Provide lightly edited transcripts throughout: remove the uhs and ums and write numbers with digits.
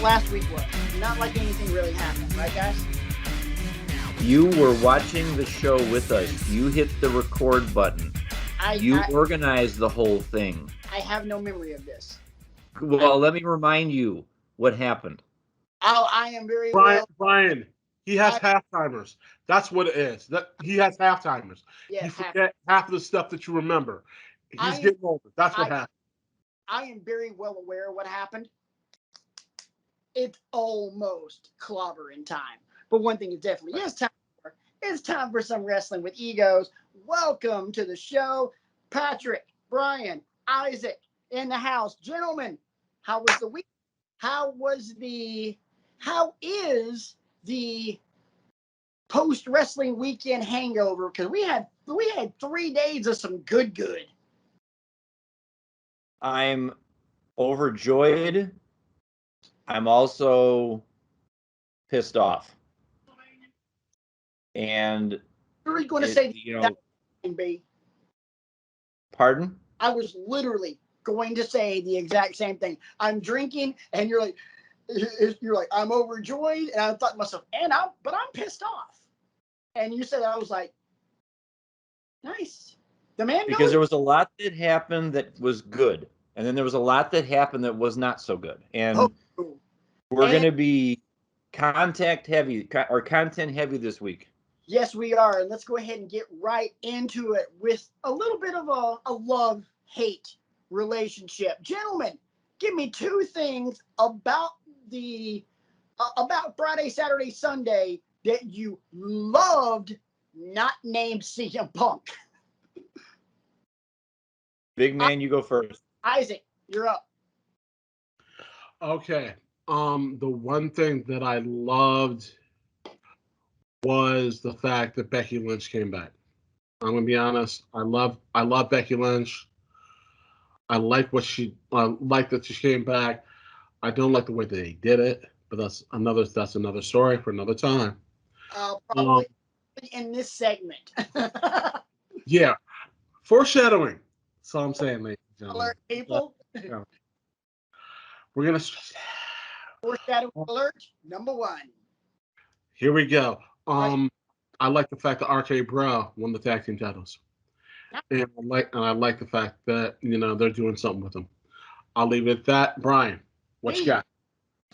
last week was. Not like anything really happened, right, guys? You were watching the show with us. You hit the record button. You organized the whole thing. I have no memory of this. Well, let me remind you what happened. Oh, I am very Brian, he has half-timers. That's what it is. He has half-timers. Yes, you forget half of the stuff that you remember. He's getting older. That's what happened. I am very well aware of what happened. It's almost clobbering time. But one thing is definitely it's time for some wrestling with egos. Welcome to the show. Patrick, Brian, Isaac in the house. Gentlemen, how was the week? How is the post-wrestling weekend hangover? Because we had 3 days of some good. I'm overjoyed. I'm also pissed off. And you're going to say, pardon? I was literally going to say the exact same thing. I'm drinking, and you're like, I'm overjoyed, and I thought to myself, but I'm pissed off. And you said, I was like, nice. The man because there was a lot that happened that was good, and then there was a lot that happened that was not so good, and we're going to be content heavy this week. Yes, we are. And let's go ahead and get right into it with a little bit of a love-hate relationship. Gentlemen, give me 2 things about about Friday, Saturday, Sunday that you loved, not named CM Punk. Big man, you go first. Isaac, you're up. Okay. The one thing that I loved was the fact that Becky Lynch came back. I'm gonna be honest. I love Becky Lynch. I like that she came back. I don't like the way that they did it, but that's another story for another time. Probably in this segment. Yeah, foreshadowing. That's all I'm saying, ladies and gentlemen. Alert, people. We're gonna foreshadowing alert number 1. Here we go. I like the fact that RK Bro won the tag team titles, and I like the fact that they're doing something with them. I'll leave it at that. Brian, what you got?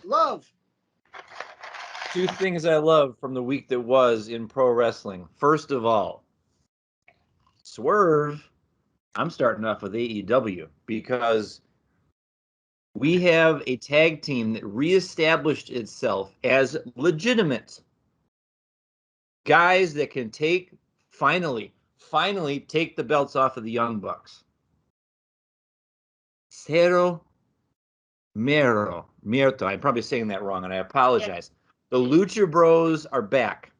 Love. 2 things I love from the week that was in pro wrestling. First of all, Swerve. I'm starting off with AEW because we have a tag team that reestablished itself as legitimate guys that can finally take the belts off of the Young Bucks. Cero Mierto. I'm probably saying that wrong, and I apologize. Yeah. The Lucha Bros are back.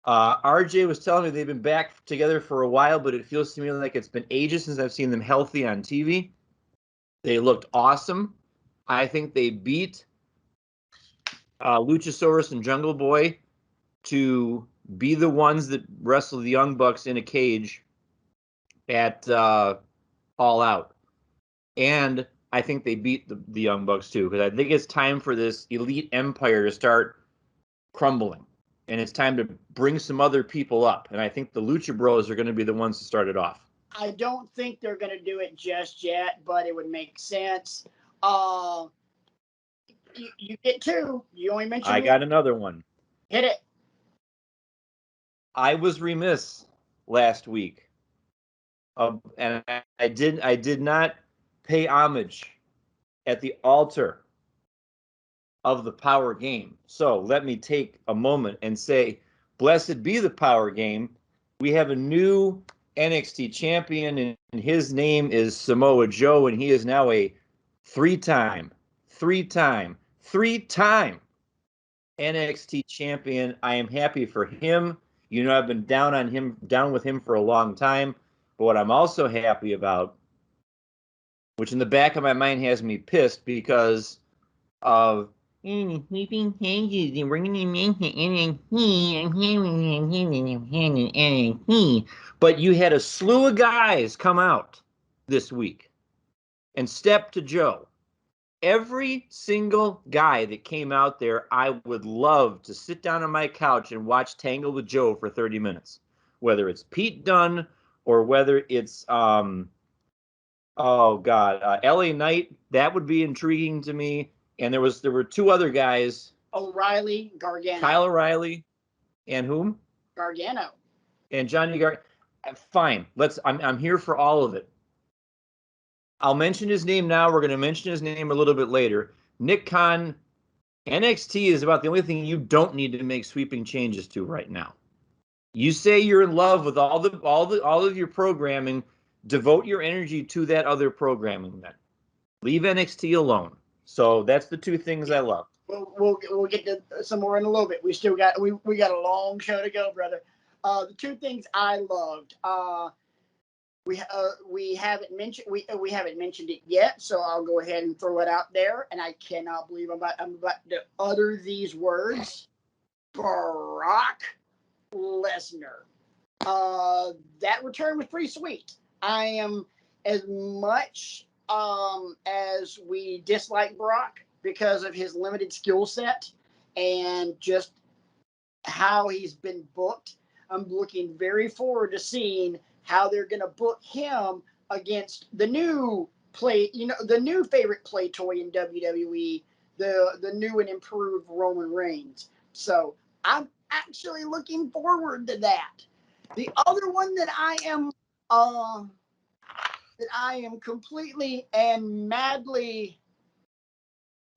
RJ was telling me they've been back together for a while, but it feels to me like it's been ages since I've seen them healthy on TV. They looked awesome. I think they beat Luchasaurus and Jungle Boy to be the ones that wrestle the Young Bucks in a cage at All Out. And I think they beat the Young Bucks too, because I think it's time for this elite empire to start crumbling. And it's time to bring some other people up. And I think the Lucha Bros are going to be the ones to start it off. I don't think they're going to do it just yet, but it would make sense. You get 2. You only mentioned I got another one. Hit it. I was remiss last week, and I did not pay homage at the altar of the Power Game. So let me take a moment and say, blessed be the Power Game. We have a new NXT champion, and his name is Samoa Joe, and he is now a three-time NXT champion. I am happy for him. I've been down with him for a long time. But what I'm also happy about, which in the back of my mind has me pissed because of but you had a slew of guys come out this week and step to Joe every single guy that came out there, I would love to sit down on my couch and watch Tangle with Joe for 30 minutes. Whether it's Pete Dunne or whether it's LA Knight, that would be intriguing to me. And there were two other guys, O'Reilly, Gargano. Kyle O'Reilly, and whom? Gargano. And Johnny Gargano. Fine. I'm here for all of it. I'll mention his name now. We're going to mention his name a little bit later. Nick Khan, NXT is about the only thing you don't need to make sweeping changes to right now. You say you're in love with all of your programming. Devote your energy to that other programming then. Leave NXT alone. So that's the two things I love. We'll get to some more in a little bit. We still got we got a long show to go, brother. The two things I loved. We haven't mentioned it yet, so I'll go ahead and throw it out there. And I cannot believe I'm about to utter these words. Brock Lesnar. That return was pretty sweet. I am, as much as we dislike Brock because of his limited skill set and just how he's been booked, I'm looking very forward to seeing how they're going to book him against the new the new favorite play toy in WWE, the new and improved Roman Reigns. So I'm actually looking forward to that. The other one that I am completely and madly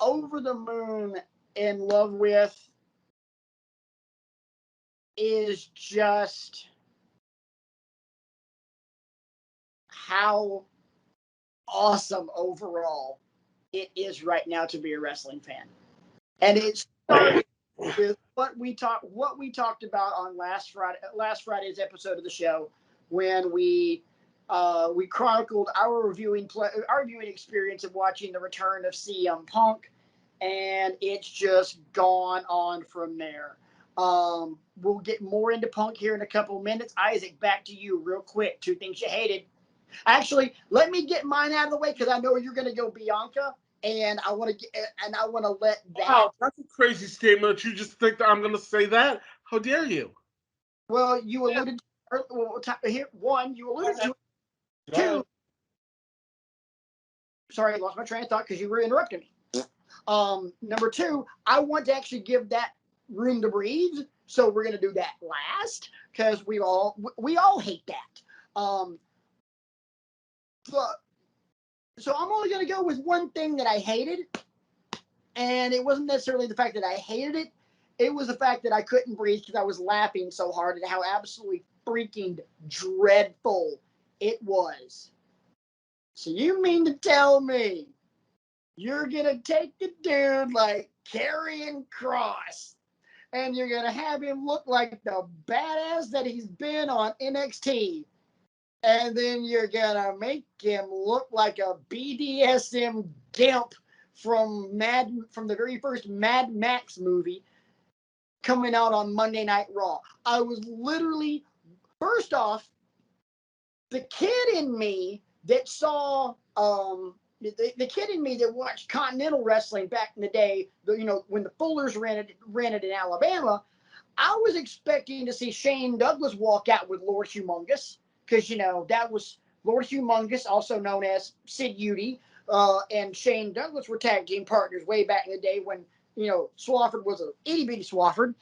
over the moon in love with is just how awesome overall it is right now to be a wrestling fan. And it started with what we talked about on last Friday's episode of the show, when we chronicled our viewing experience of watching the return of CM Punk, and it's just gone on from there. We'll get more into Punk here in a couple of minutes. Isaac, back to you real quick. Two things you hated. Actually, let me get mine out of the way because I know you're going to go Bianca, and I want to let that. Wow, that's a crazy statement. You just think that I'm going to say that? How dare you? Well, you alluded to here. One, you alluded to it. Two. Sorry, I lost my train of thought because you were interrupting me. Number two, I want to actually give that room to breathe, so we're going to do that last because we all hate that. So I'm only going to go with one thing that I hated, and it wasn't necessarily the fact that I hated it. It was the fact that I couldn't breathe because I was laughing so hard at how absolutely freaking dreadful it was. So you mean to tell me you're going to take the dude like Karrion Kross and you're going to have him look like the badass that he's been on NXT, and then you're going to make him look like a BDSM gimp from the very first Mad Max movie coming out on Monday Night Raw? I was literally, first off, the kid in me that saw the kid in me that watched Continental Wrestling back in the day, when the Fullers rented in Alabama, I was expecting to see Shane Douglas walk out with Lord Humongous, because that was Lord Humongous, also known as Sid Udy, and Shane Douglas were tag team partners way back in the day when Swafford was a itty bitty Swafford.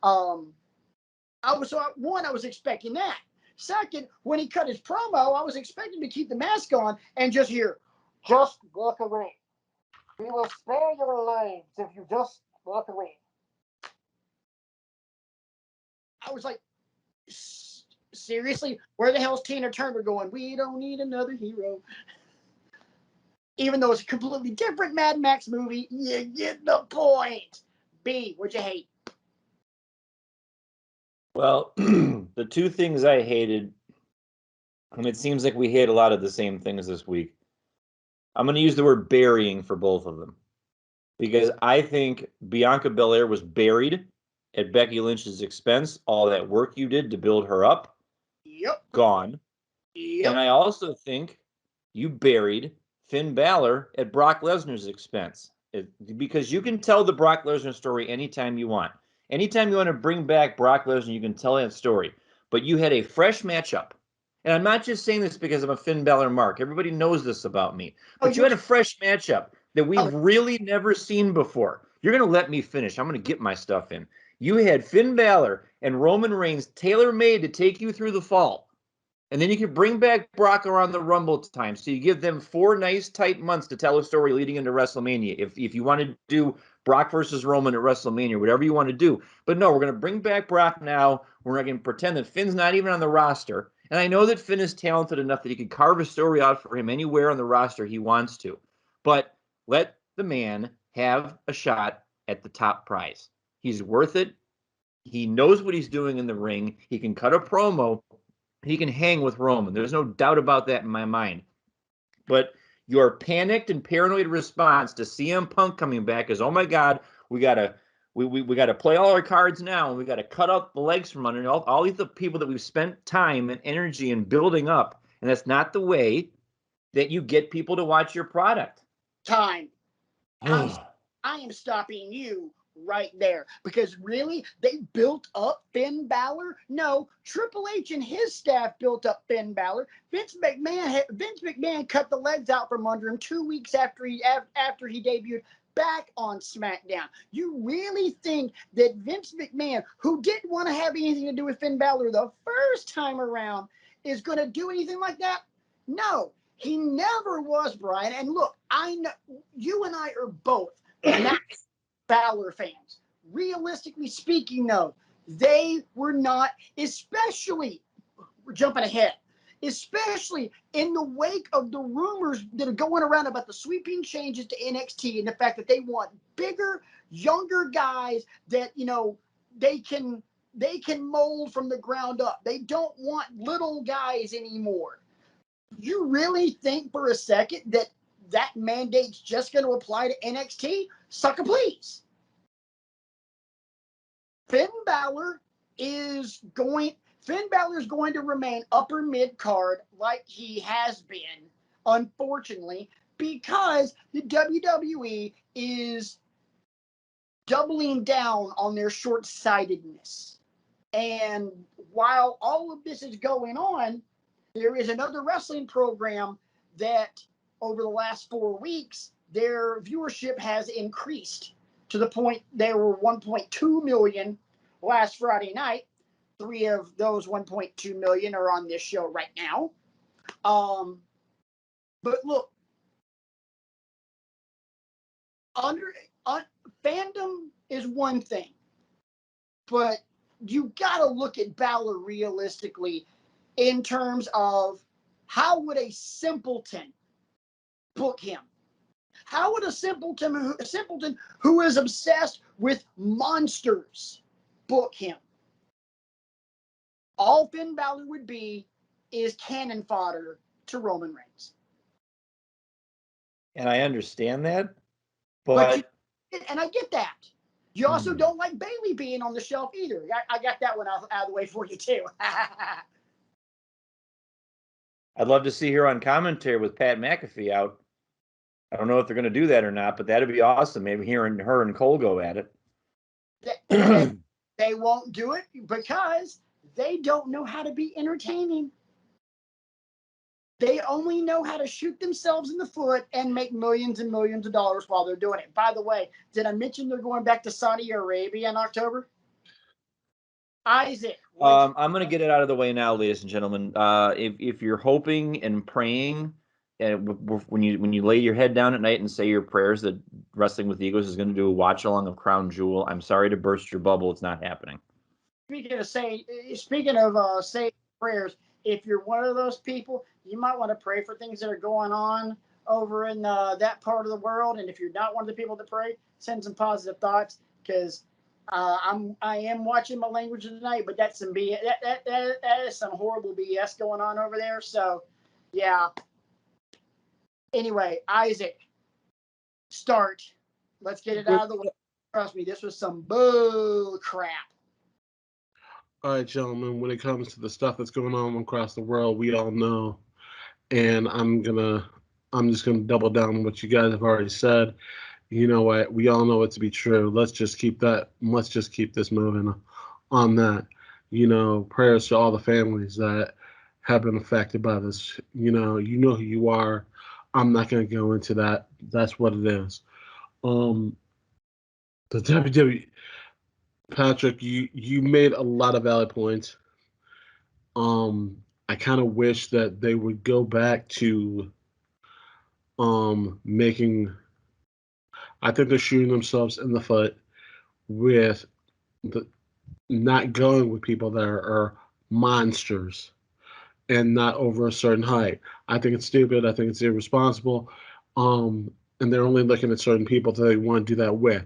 I was expecting that. Second, when he cut his promo, I was expecting to keep the mask on and just hear, "Just walk away. We will spare your lives if you just walk away." I was like, seriously? Where the hell's Tina Turner going? We don't need another hero. Even though it's a completely different Mad Max movie, you get the point. B, what'd you hate? Well, the two things I hated, and it seems like we hate a lot of the same things this week. I'm going to use the word burying for both of them, because I think Bianca Belair was buried at Becky Lynch's expense. All that work you did to build her up, Yep. gone. Yep. And I also think you buried Finn Balor at Brock Lesnar's expense. Because you can tell the Brock Lesnar story anytime you want. Anytime you want to bring back Brock Lesnar, you can tell that story. But you had a fresh matchup. And I'm not just saying this because I'm a Finn Balor mark. Everybody knows this about me. But you had a fresh matchup that we've really never seen before. You're going to let me finish. I'm going to get my stuff in. You had Finn Balor and Roman Reigns tailor-made to take you through the fall. And then you can bring back Brock around the Rumble time. So you give them 4 nice, tight months to tell a story leading into WrestleMania. If you want to do Brock versus Roman at WrestleMania, whatever you want to do. But no, we're going to bring back Brock now. We're not going to pretend that Finn's not even on the roster. And I know that Finn is talented enough that he can carve a story out for him anywhere on the roster he wants to. But let the man have a shot at the top prize. He's worth it. He knows what he's doing in the ring. He can cut a promo. He can hang with Roman. There's no doubt about that in my mind. But your panicked and paranoid response to CM Punk coming back is, oh my God, we gotta play all our cards now, and we gotta cut out the legs from under all these people that we've spent time and energy in building up. And that's not the way that you get people to watch your product. Time. I am stopping you right there, because really, they built up Finn Balor? No, Triple H and his staff built up Finn Balor. Vince McMahon cut the legs out from under him 2 weeks after he debuted back on SmackDown. You really think that Vince McMahon, who didn't want to have anything to do with Finn Balor the first time around, is going to do anything like that? No, he never was, Brian. And look, I know you and I are both massive Balor fans. Realistically speaking, though, they were not, especially, we're jumping ahead, especially in the wake of the rumors that are going around about the sweeping changes to NXT and the fact that they want bigger, younger guys that, they can mold from the ground up. They don't want little guys anymore. You really think for a second that mandate's just going to apply to NXT? Sucker, please. Finn Balor is going to remain upper mid card like he has been, unfortunately, because the WWE is doubling down on their short-sightedness. And while all of this is going on, there is another wrestling program that over the last 4 weeks, their viewership has increased to the point they were 1.2 million last Friday night. 3 of those 1.2 million are on this show right now. But look, fandom is one thing, but you got to look at Balor realistically in terms of how would a simpleton book him? How would a simpleton who is obsessed with monsters book him? All Finn Balor would be is cannon fodder to Roman Reigns. And I understand that, and I get that. You also don't like Bayley being on the shelf either. I got that one out of the way for you too. I'd love to see her on commentary with Pat McAfee out. I don't know if they're going to do that or not, but that'd be awesome. Maybe hearing her and Cole go at it. They won't do it because they don't know how to be entertaining. They only know how to shoot themselves in the foot and make millions and millions of dollars while they're doing it. By the way, did I mention they're going back to Saudi Arabia in October? Isaac. I'm going to get it out of the way now, ladies and gentlemen. If you're hoping and praying, when you lay your head down at night and say your prayers that Wrestling with Egos is going to do a watch along of Crown Jewel, I'm sorry to burst your bubble. It's not happening. Speaking of saying prayers, if you're one of those people, you might want to pray for things that are going on over in that part of the world. And if you're not one of the people to pray, send some positive thoughts, because I am watching my language tonight, but that's some BS. That is some horrible BS going on over there. So, yeah. Anyway, Isaac, start. Let's get it out of the way. Trust me, this was some bull crap. All right, gentlemen, when it comes to the stuff that's going on across the world, we all know. And I'm going to I'm just going to double down on what you guys have already said. You know what? We all know it to be true. Let's just keep this moving on that. Prayers to all the families that have been affected by this. You know who you are. I'm not going to go into that. That's what it is. The WWE, Patrick, you made a lot of valid points. I kind of wish that they would go back to making. I think they're shooting themselves in the foot with the not going with people that are monsters and not over a certain height. I think it's stupid. I think it's irresponsible. And they're only looking at certain people that they want to do that with.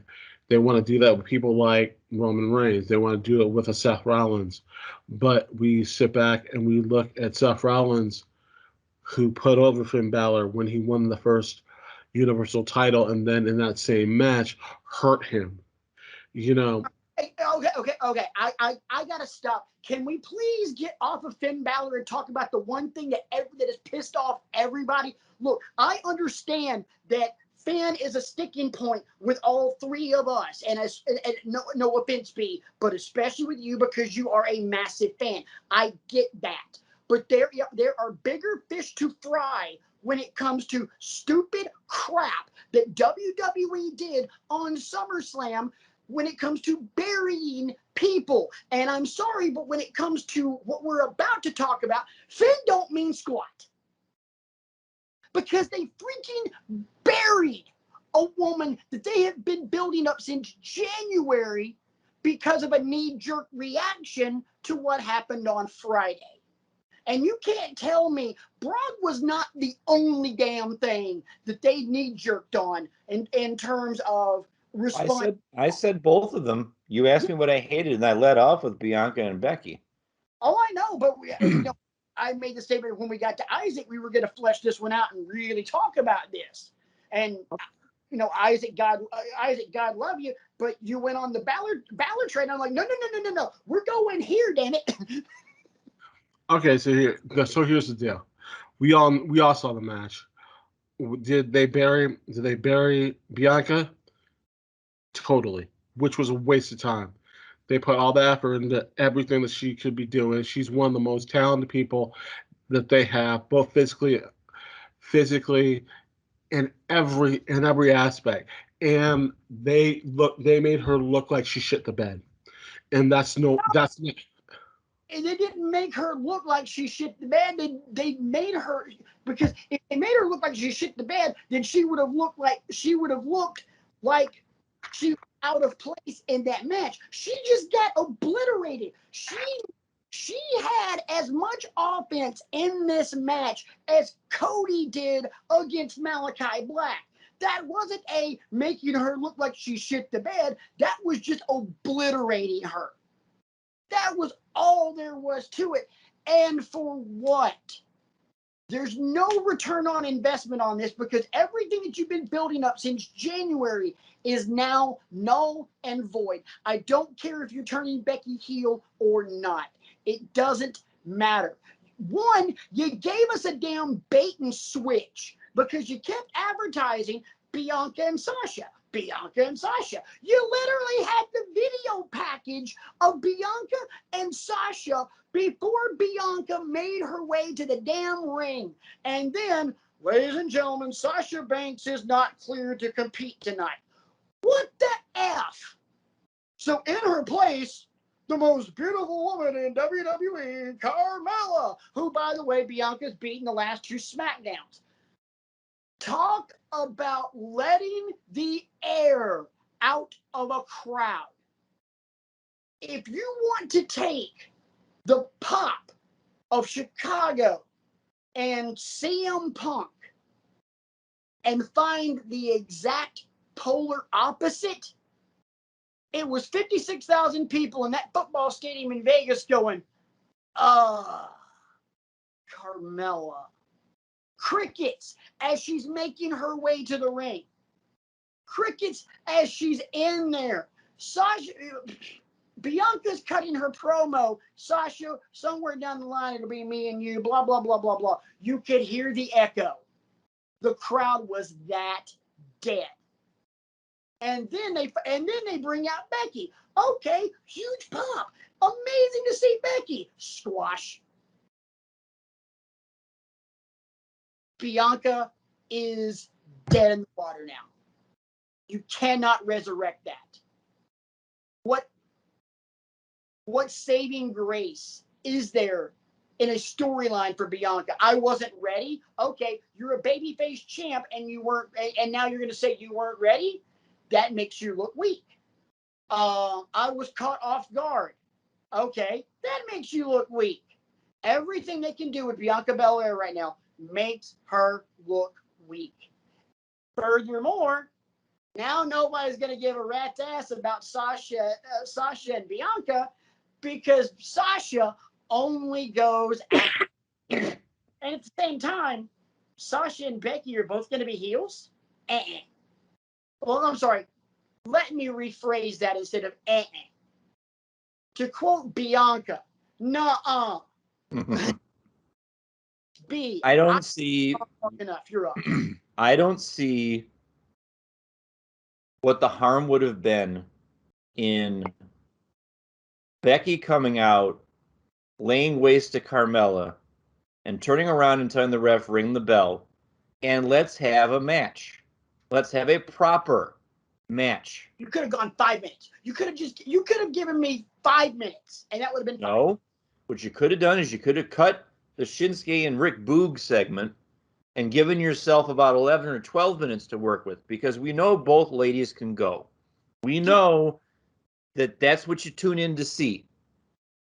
They want to do that with people like Roman Reigns. They want to do it with a Seth Rollins. But we sit back and we look at Seth Rollins, who put over Finn Balor when he won the first Universal title, and then in that same match hurt him. Okay. I gotta stop. Can we please get off of Finn Balor and talk about the one thing that has pissed off everybody? Look, I understand that Finn is a sticking point with all three of us, and no offense, B, but especially with you because you are a massive fan. I get that, but there are bigger fish to fry when it comes to stupid crap that WWE did on SummerSlam when it comes to burying people. And I'm sorry, but when it comes to what we're about to talk about, Finn don't mean squat. Because they freaking buried a woman that they have been building up since January because of a knee-jerk reaction to what happened on Friday. And you can't tell me Brock was not the only damn thing that they knee-jerked on in terms of response. I said both of them. You asked me what I hated, and I led off with Bianca and Becky. Oh, I know, but I made the statement when we got to Isaac, we were going to flesh this one out and really talk about this. And Isaac, God love you, but you went on the Ballard train. I'm like, no, we're going here, damn it. Okay, so here's the deal. We all saw the match. Did they bury Bianca? Totally, which was a waste of time. They put all the effort into everything that she could be doing. She's one of the most talented people that they have, both physically in every aspect. And they made her look like she shit the bed. And that's not. And they didn't make her look like she shit the bed. They made her, because if they made her look like she shit the bed, then she would have looked like she was out of place in that match. She just got obliterated. She had as much offense in this match as Cody did against Malachi Black. That wasn't a making her look like she shit the bed. That was just obliterating her. That was all there was to it. And for what? There's no return on investment on this because everything that you've been building up since January is now null and void. I don't care if you're turning Becky heel or not. It doesn't matter. One, you gave us a damn bait and switch because you kept advertising Bianca and Sasha. Bianca and Sasha. You literally had the video package of Bianca and Sasha before Bianca made her way to the damn ring. And then, ladies and gentlemen, Sasha Banks is not cleared to compete tonight. What the F? So in her place, the most beautiful woman in WWE, Carmella, who, by the way, Bianca's beaten the last two SmackDowns. Talk about letting the air out of a crowd. If you want to take the pop of Chicago and CM Punk and find the exact polar opposite, it was 56,000 people in that football stadium in Vegas going, Carmella. Crickets as she's making her way to the ring. Crickets as she's in there. Bianca's cutting her promo. Sasha, somewhere down the line, it'll be me and you, blah, blah, blah, blah, blah. You could hear the echo. The crowd was that dead. And then they bring out Becky. Okay, huge pop. Amazing to see Becky. Squash. Bianca is dead in the water now. You cannot resurrect that. What saving grace is there in a storyline for Bianca? I wasn't ready. Okay, you're a babyface champ and you weren't, and now you're going to say you weren't ready? That makes you look weak. I was caught off guard. Okay, that makes you look weak. Everything they can do with Bianca Belair right now makes her look weak. Furthermore, now nobody's going to give a rat's ass about Sasha and Bianca because Sasha only goes after. And at the same time, Sasha and Becky are both going to be heels. Well, I'm sorry. Let me rephrase that instead of To quote Bianca, nuh-uh. B. I don't see. Enough. You're up. I don't see what the harm would have been in Becky coming out, laying waste to Carmella, and turning around and telling the ref, ring the bell, and let's have a match. Let's have a proper match. You could have gone 5 minutes. You could have given me 5 minutes, and that would have been fine. No. What you could have done is you could have cut the Shinsuke and Rick Boog segment and given yourself about 11 or 12 minutes to work with, because we know both ladies can go. We know that that's what you tune in to see.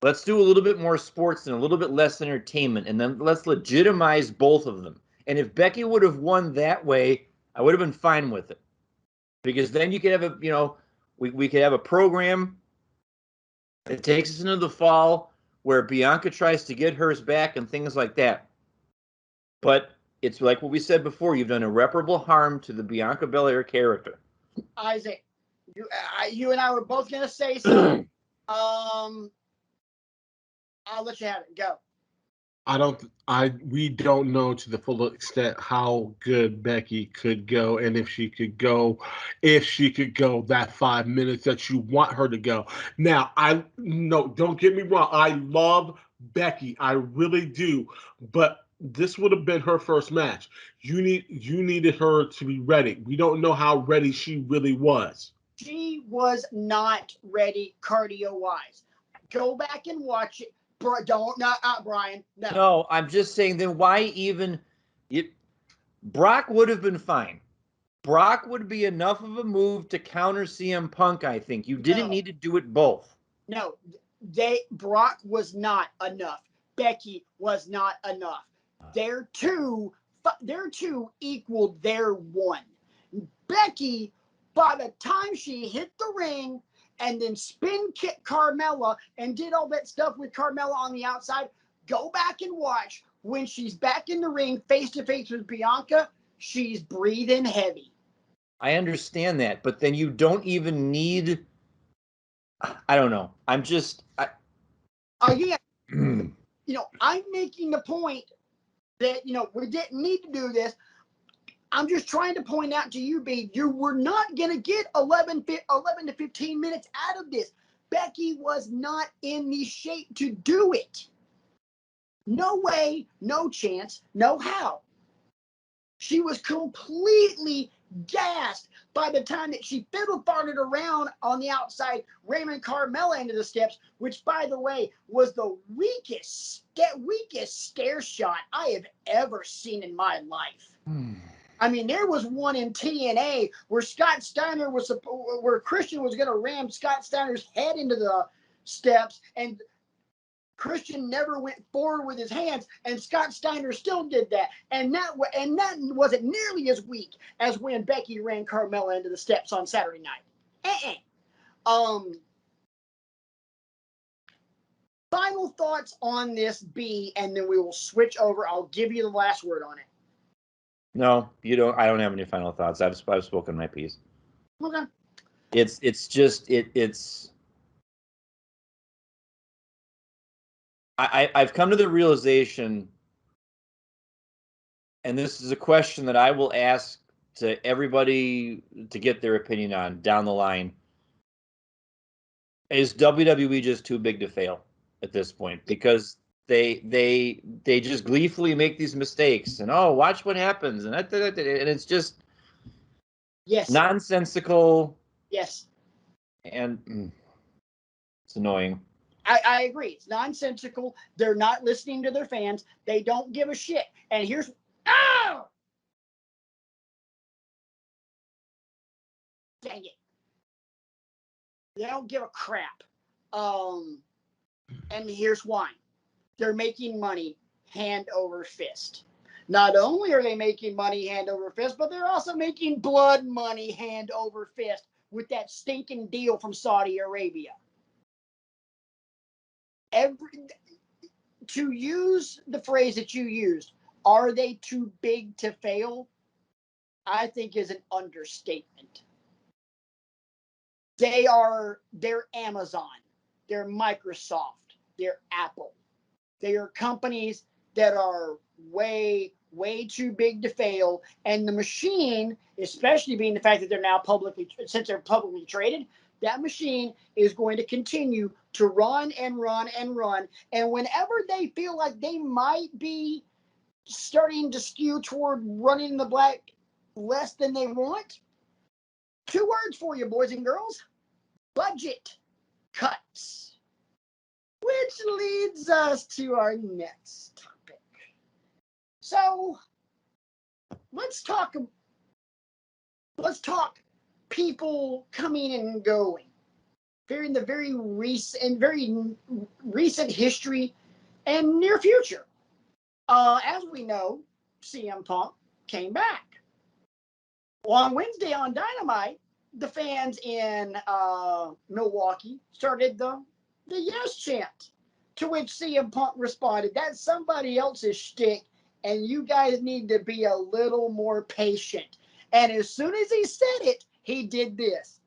Let's do a little bit more sports and a little bit less entertainment, and then let's legitimize both of them. And if Becky would have won that way, I would have been fine with it. Because then you could have we could have a program that takes us into the fall where Bianca tries to get hers back and things like that. But it's like what we said before, you've done irreparable harm to the Bianca Belair character. Isaac, you and I were both going to say something. I'll let you have it. Go. We don't know to the full extent how good Becky could go, and if she could go that 5 minutes that you want her to go. Now, don't get me wrong. I love Becky. I really do. But this would have been her first match. You needed her to be ready. We don't know how ready she really was. She was not ready cardio-wise. Go back and watch it. Brian. No, I'm just saying, then why even... Brock would have been fine. Brock would be enough of a move to counter CM Punk, I think. You didn't need to do it both. No, Brock was not enough. Becky was not enough. Their two equaled their one. Becky, by the time she hit the ring and then spin kicked Carmella and did all that stuff with Carmella on the outside, go back and watch. When she's back in the ring face to face with Bianca, she's breathing heavy. I understand that, but then you don't even need... I don't know. I'm just... Again, I'm making the point that, we didn't need to do this. I'm just trying to point out to you, B, you were not going to get 11 to 15 minutes out of this. Becky was not in the shape to do it. No way, no chance, no how. She was completely gassed by the time that she fiddle-farted around on the outside, ramming Carmella into the steps, which, by the way, was the weakest stair shot I have ever seen in my life. I mean, there was one in TNA where where Christian was going to ram Scott Steiner's head into the steps, and Christian never went forward with his hands, and Scott Steiner still did that. And that wasn't nearly as weak as when Becky ran Carmella into the steps on Saturday night. Final thoughts on this, B, and then we will switch over. I'll give you the last word on it. No, you don't. I don't have any final thoughts. I've spoken my piece. Okay. It's just. I've come to the realization and this is a question that I will ask to everybody to get their opinion on down the line. Is WWE just too big to fail at this point? Because they just gleefully make these mistakes, and watch what happens, and it's just nonsensical. Yes. And it's annoying. I agree. It's nonsensical. They're not listening to their fans. They don't give a shit. And here's dang it. They don't give a crap. And here's why. They're making money hand over fist. Not only are they making money hand over fist, but they're also making blood money hand over fist with that stinking deal from Saudi Arabia. To use the phrase that you used, are they too big to fail? I think is an understatement. They're Amazon, they're Microsoft, they're Apple. They are companies that are way too big to fail, and the machine, especially being the fact that they're now since they're publicly traded, that machine is going to continue to run and run and run. And whenever they feel like they might be starting to skew toward running the black less than they want, 2 words for you, boys and girls: budget cuts. Which leads us to our next topic. So let's talk people coming and going. In the very recent history and near future. As we know, CM Punk came back. Well, on Wednesday on Dynamite, the fans in Milwaukee started the yes chant, to which CM Punk responded, "That's somebody else's shtick, and you guys need to be a little more patient." And as soon as he said it, he did this.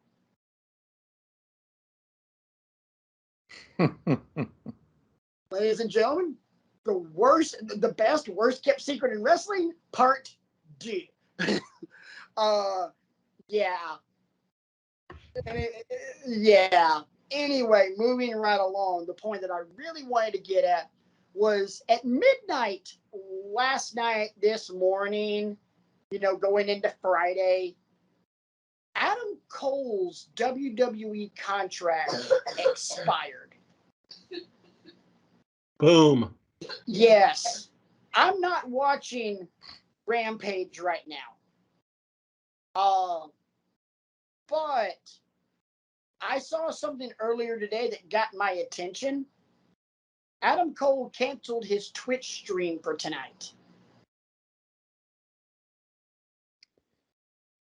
Ladies and gentlemen, the best, worst kept secret in wrestling, part D. Yeah. Yeah. Anyway, moving right along, the point that I really wanted to get at was at midnight last night, this morning, going into Friday, Adam Cole's WWE contract expired. Boom. Yes. I'm not watching Rampage right now. But I saw something earlier today that got my attention. Adam Cole canceled his Twitch stream for tonight.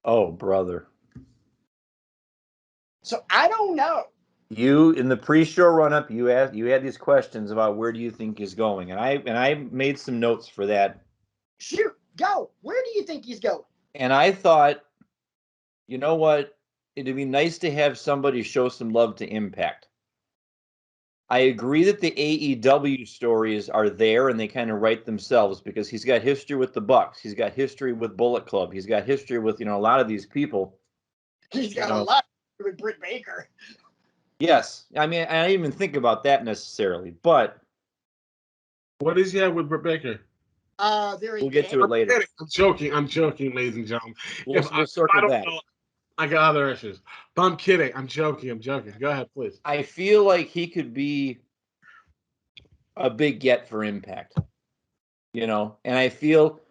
Oh, brother. So I don't know. You, in the pre-show run-up, you had these questions about where do you think he's going, and I made some notes for that. Shoot, go. Where do you think he's going? And I thought, you know what? It'd be nice to have somebody show some love to Impact. I agree that the AEW stories are there and they kind of write themselves because he's got history with the Bucks. He's got history with Bullet Club. He's got history with, a lot of these people. He's got a lot with Britt Baker. Yes. I mean, I didn't even think about that necessarily, but. What is he have with Britt Baker? We'll get to it later. I'm joking, ladies and gentlemen. We'll circle back. I got other issues. But I'm kidding. I'm joking. Go ahead, please. I feel like he could be a big get for Impact. And I feel,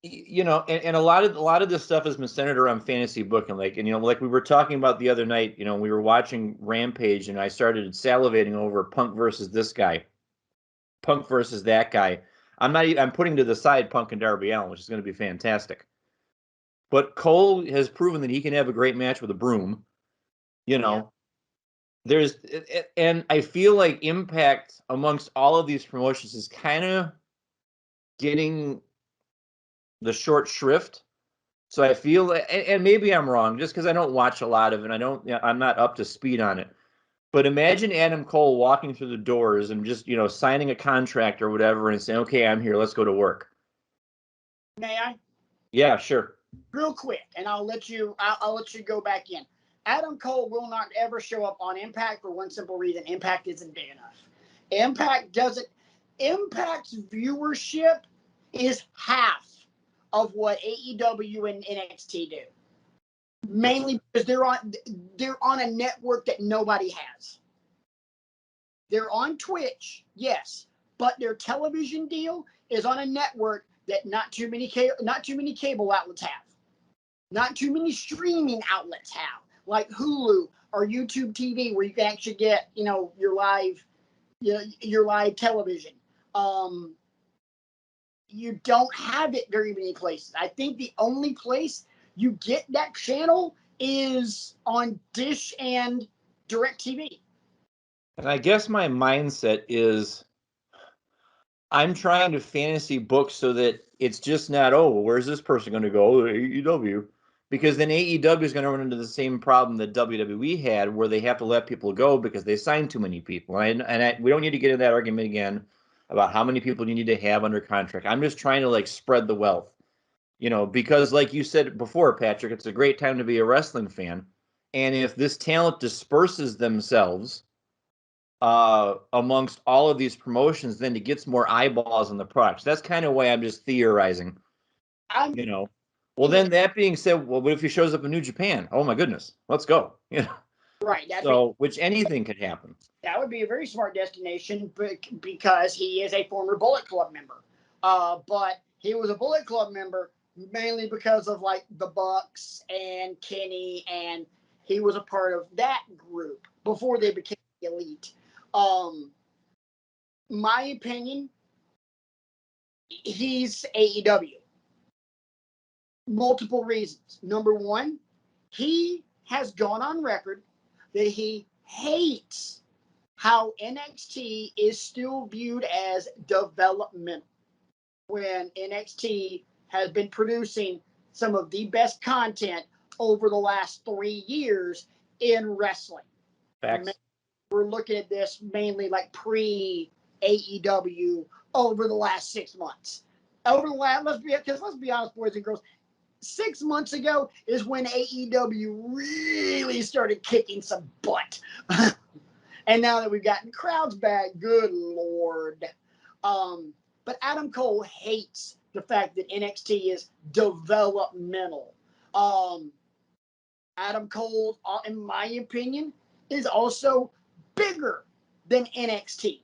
and a lot of this stuff has been centered around fantasy booking. Like we were talking about the other night, we were watching Rampage and I started salivating over Punk versus this guy, Punk versus that guy. I'm putting to the side Punk and Darby Allin, which is going to be fantastic. But Cole has proven that he can have a great match with a broom. Yeah. And I feel like Impact amongst all of these promotions is kind of getting the short shrift. So I feel, and maybe I'm wrong, just because I don't watch a lot of it. I'm not up to speed on it. But imagine Adam Cole walking through the doors and just, signing a contract or whatever and saying, "Okay, I'm here. Let's go to work." May I? Yeah, sure. Real quick, and I'll let you go back in. Adam Cole will not ever show up on Impact for one simple reason: Impact isn't big enough. Impact doesn't. Impact's viewership is half of what AEW and NXT do. Mainly because they're on a network that nobody has. They're on Twitch, yes, but their television deal is on a network that not too many cable outlets have. Not too many streaming outlets have, like Hulu or YouTube TV, where you can actually get, your live television. You don't have it very many places. I think the only place you get that channel is on Dish and DirecTV. And I guess my mindset is I'm trying to fantasy book so that it's just not, oh, where's this person going to go? Oh, AEW. Because then AEW is going to run into the same problem that WWE had, where they have to let people go because they signed too many people. We don't need to get into that argument again about how many people you need to have under contract. I'm just trying to spread the wealth, because like you said before, Patrick, it's a great time to be a wrestling fan. And if this talent disperses themselves amongst all of these promotions, then it gets more eyeballs on the product. So that's kind of why I'm just theorizing. Well, then that being said, well, what if he shows up in New Japan? Oh my goodness, let's go. Right. Which anything could happen. That would be a very smart destination, because he is a former Bullet Club member. But he was a Bullet Club member mainly because of the Bucks and Kenny, and he was a part of that group before they became Elite. My opinion, he's AEW. Multiple reasons. Number one, he has gone on record that he hates how NXT is still viewed as development, when NXT has been producing some of the best content over the last 3 years in wrestling. Facts. We're looking at this mainly pre AEW over the last 6 months. Let's be honest, boys and girls, 6 months ago is when AEW really started kicking some butt. And now that we've gotten crowds back, good Lord. But Adam Cole hates the fact that NXT is developmental. Adam Cole, in my opinion, is also bigger than NXT.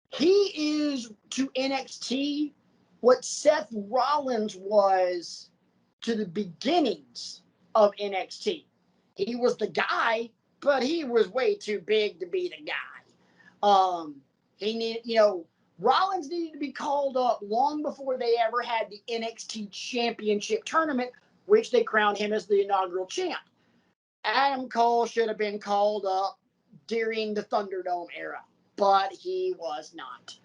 He is to NXT what Seth Rollins was to the beginnings of NXT. He was the guy, but he was way too big to be the guy. He needed, Rollins needed to be called up long before they ever had the NXT Championship tournament, which they crowned him as the inaugural champ. Adam Cole should have been called up during the Thunderdome era, but he was not.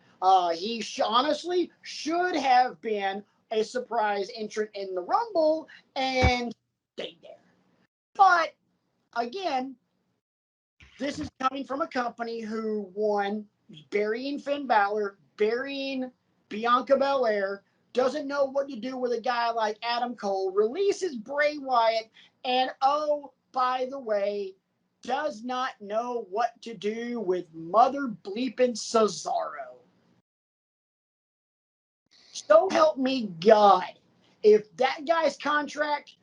He honestly should have been a surprise entrant in the Rumble and stayed there. But again, this is coming from a company who won burying Finn Balor, burying Bianca Belair, doesn't know what to do with a guy like Adam Cole, releases Bray Wyatt, and oh, by the way, does not know what to do with mother bleeping Cesaro. So help me God, if that guy's contract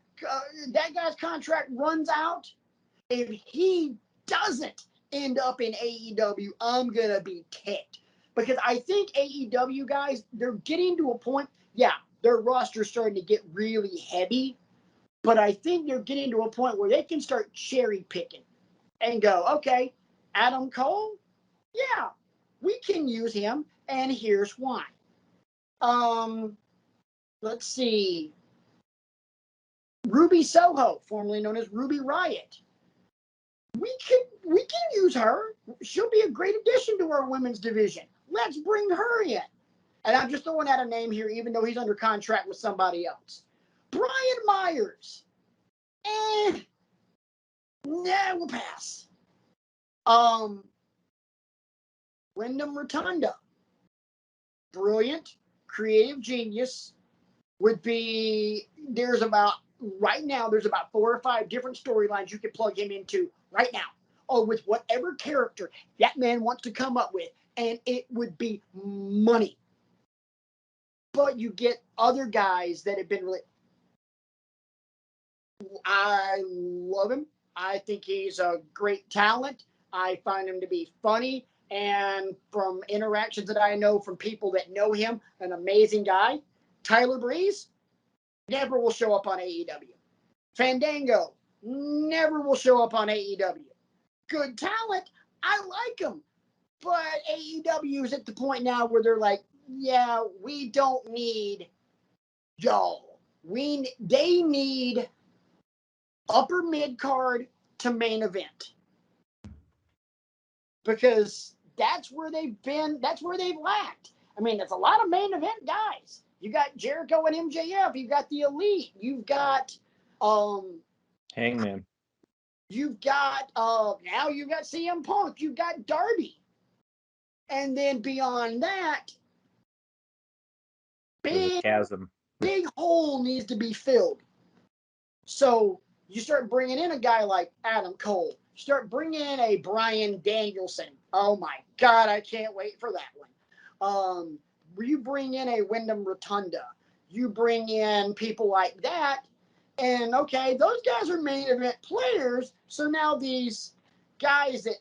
runs out, if he doesn't end up in AEW, I'm gonna be ticked, because I think AEW guys, they're getting to a point. Yeah, their roster's starting to get really heavy, but I think they're getting to a point where they can start cherry picking and go, okay, Adam Cole, yeah, we can use him, and here's why. Let's see. Ruby Soho, formerly known as Ruby Riott. We can use her. She'll be a great addition to our women's division. Let's bring her in. And I'm just throwing out a name here, even though he's under contract with somebody else. Brian Myers. We'll pass. Brendon Rotunda. Brilliant, creative genius, would be right now there's about 4 or 5 different storylines you could plug him into right now, or with whatever character that man wants to come up with, and it would be money. But you get other guys that have been really. I love him. I think he's a great talent. I find him to be funny, and from interactions that I know from people that know him, an amazing guy. Tyler Breeze never will show up on AEW. Fandango never will show up on AEW. Good talent. I like him. But AEW is at the point now where they're like, yeah, we don't need y'all. They need upper mid card to main event. Because that's where they've been, that's where they've lacked. I mean, it's a lot of main event guys. You got Jericho and MJF, you've got the Elite, you've got Hangman. You've got now you've got CM Punk, you've got Darby. And then beyond that, There's a chasm. big hole needs to be filled. So you start bringing in a guy like Adam Cole. You start bringing in a Bryan Danielson. Oh my God, I can't wait for that one. You bring in a Wyndham Rotunda. You bring in people like that. And okay, those guys are main event players. So now these guys that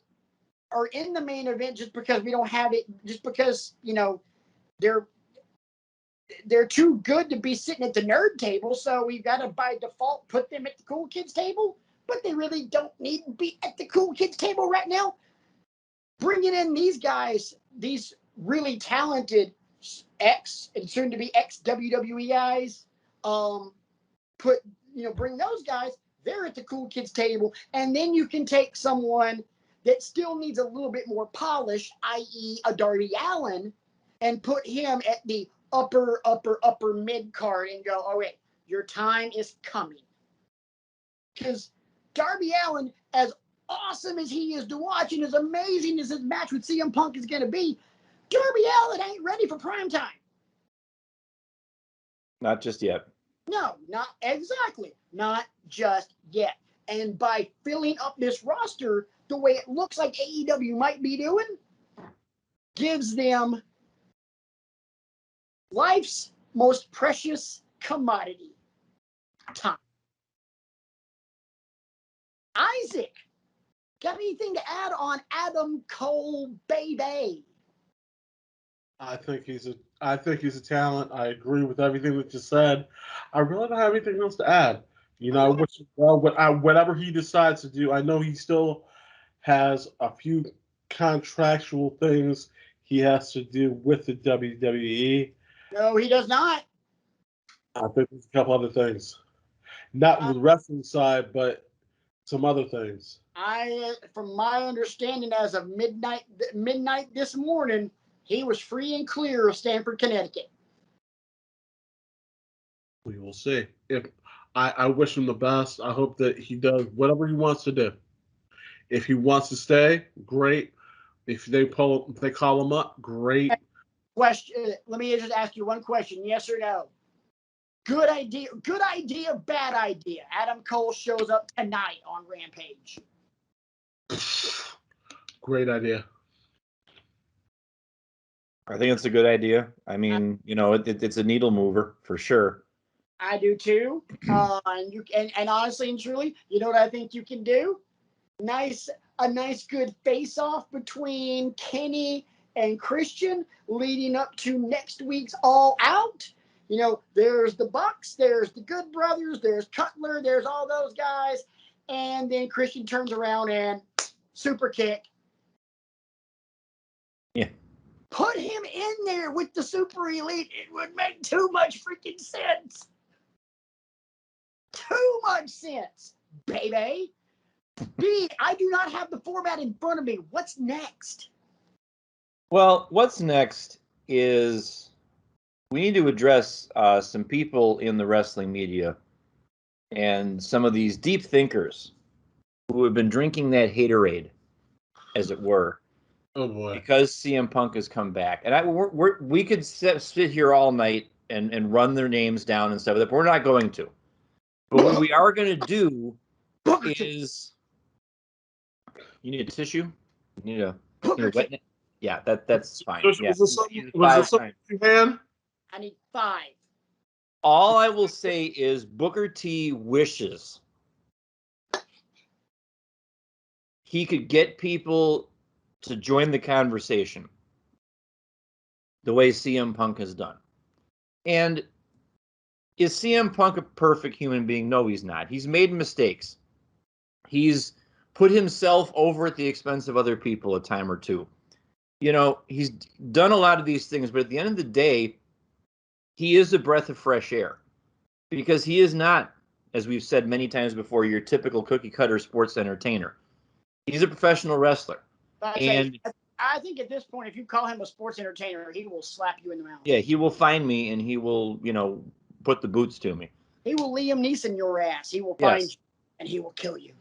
are in the main event just because we don't have it, just because, they're too good to be sitting at the nerd table, so we've got to by default put them at the cool kids table, but they really don't need to be at the cool kids table right now. Bringing in these guys, these really talented ex and soon to be ex WWE guys, bring those guys, they're at the cool kids table, and then you can take someone that still needs a little bit more polish, i.e. a Darby Allin, and put him at the upper mid card and go, all right, your time is coming. Because Darby Allin, as awesome as he is to watch and as amazing as his match with CM Punk is going to be, Darby Allin ain't ready for prime time. Not just yet. No, not exactly. Not just yet. And by filling up this roster the way it looks like AEW might be doing, gives them life's most precious commodity, time. Isaac, got anything to add on Adam Cole, baby? I think he's a talent. I agree with everything that you said. I really don't have anything else to add. Whatever he decides to do, I know he still has a few contractual things he has to do with the WWE. No, he does not. I think there's a couple other things, not with the wrestling side, but some other things. From my understanding, as of midnight this morning, he was free and clear of Stamford, Connecticut. We will see. If I wish him the best. I hope that he does whatever he wants to do. If he wants to stay, great. If they call him up, great. Question. Let me just ask you one question: yes or no? Good idea, bad idea. Adam Cole shows up tonight on Rampage. Great idea. I think it's a good idea. I mean, it's a needle mover for sure. I do too. And honestly and truly, you know what I think you can do? A nice good face off between Kenny and Christian leading up to next week's All Out. There's the Bucks, there's the Good Brothers, there's Cutler, there's all those guys, and then Christian turns around and super kick. Yeah. Put him in there with the Super Elite. It would make too much freaking sense. Too much sense, baby. B, I do not have the format in front of me. What's next? Well, what's next is we need to address some people in the wrestling media and some of these deep thinkers who have been drinking that haterade, as it were. Oh boy! Because CM Punk has come back, and we could sit here all night and run their names down and stuff. But we're not going to. But what we are going to do is, you need a tissue? You need a wet. Yeah, that's fine. Was Yeah. this something you had? I need 5. All I will say is Booker T wishes he could get people to join the conversation the way CM Punk has done. And is CM Punk a perfect human being? No, he's not. He's made mistakes. He's put himself over at the expense of other people a time or two. You know, he's done a lot of these things, but at the end of the day, he is a breath of fresh air because he is not, as we've said many times before, your typical cookie cutter sports entertainer. He's a professional wrestler. And I think at this point, if you call him a sports entertainer, he will slap you in the mouth. Yeah, he will find me and he will, put the boots to me. He will Liam Neeson your ass. He will find you and he will kill you.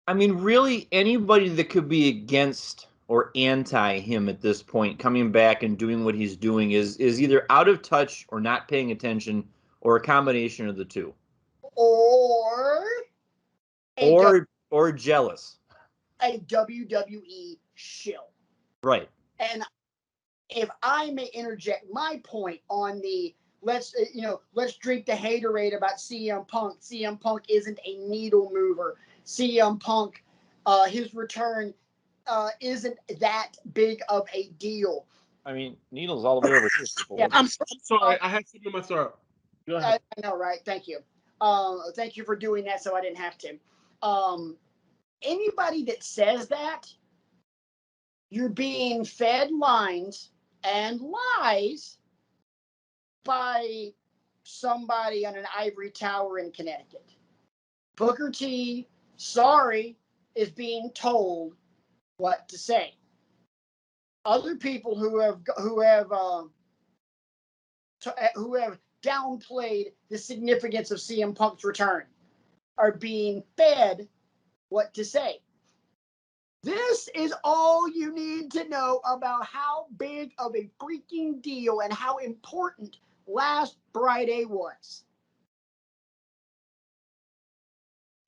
I mean, really, anybody that could be against or anti him at this point, coming back and doing what he's doing, is either out of touch or not paying attention, or a combination of the two, or jealous. A WWE shill. Right. And if I may interject my point on the let's drink the haterade about CM Punk. CM Punk isn't a needle mover. CM Punk, his return isn't that big of a deal. I mean, needles all the way over here. Yeah, I'm sorry. I had something in my throat. Go ahead. I know, right? Thank you. Thank you for doing that so I didn't have to. Anybody that says that, you're being fed lines and lies by somebody on an ivory tower in Connecticut. Booker T, sorry, is being told what to say. Other people who have downplayed the significance of CM Punk's return are being fed what to say. This is all you need to know about how big of a freaking deal and how important last Friday was.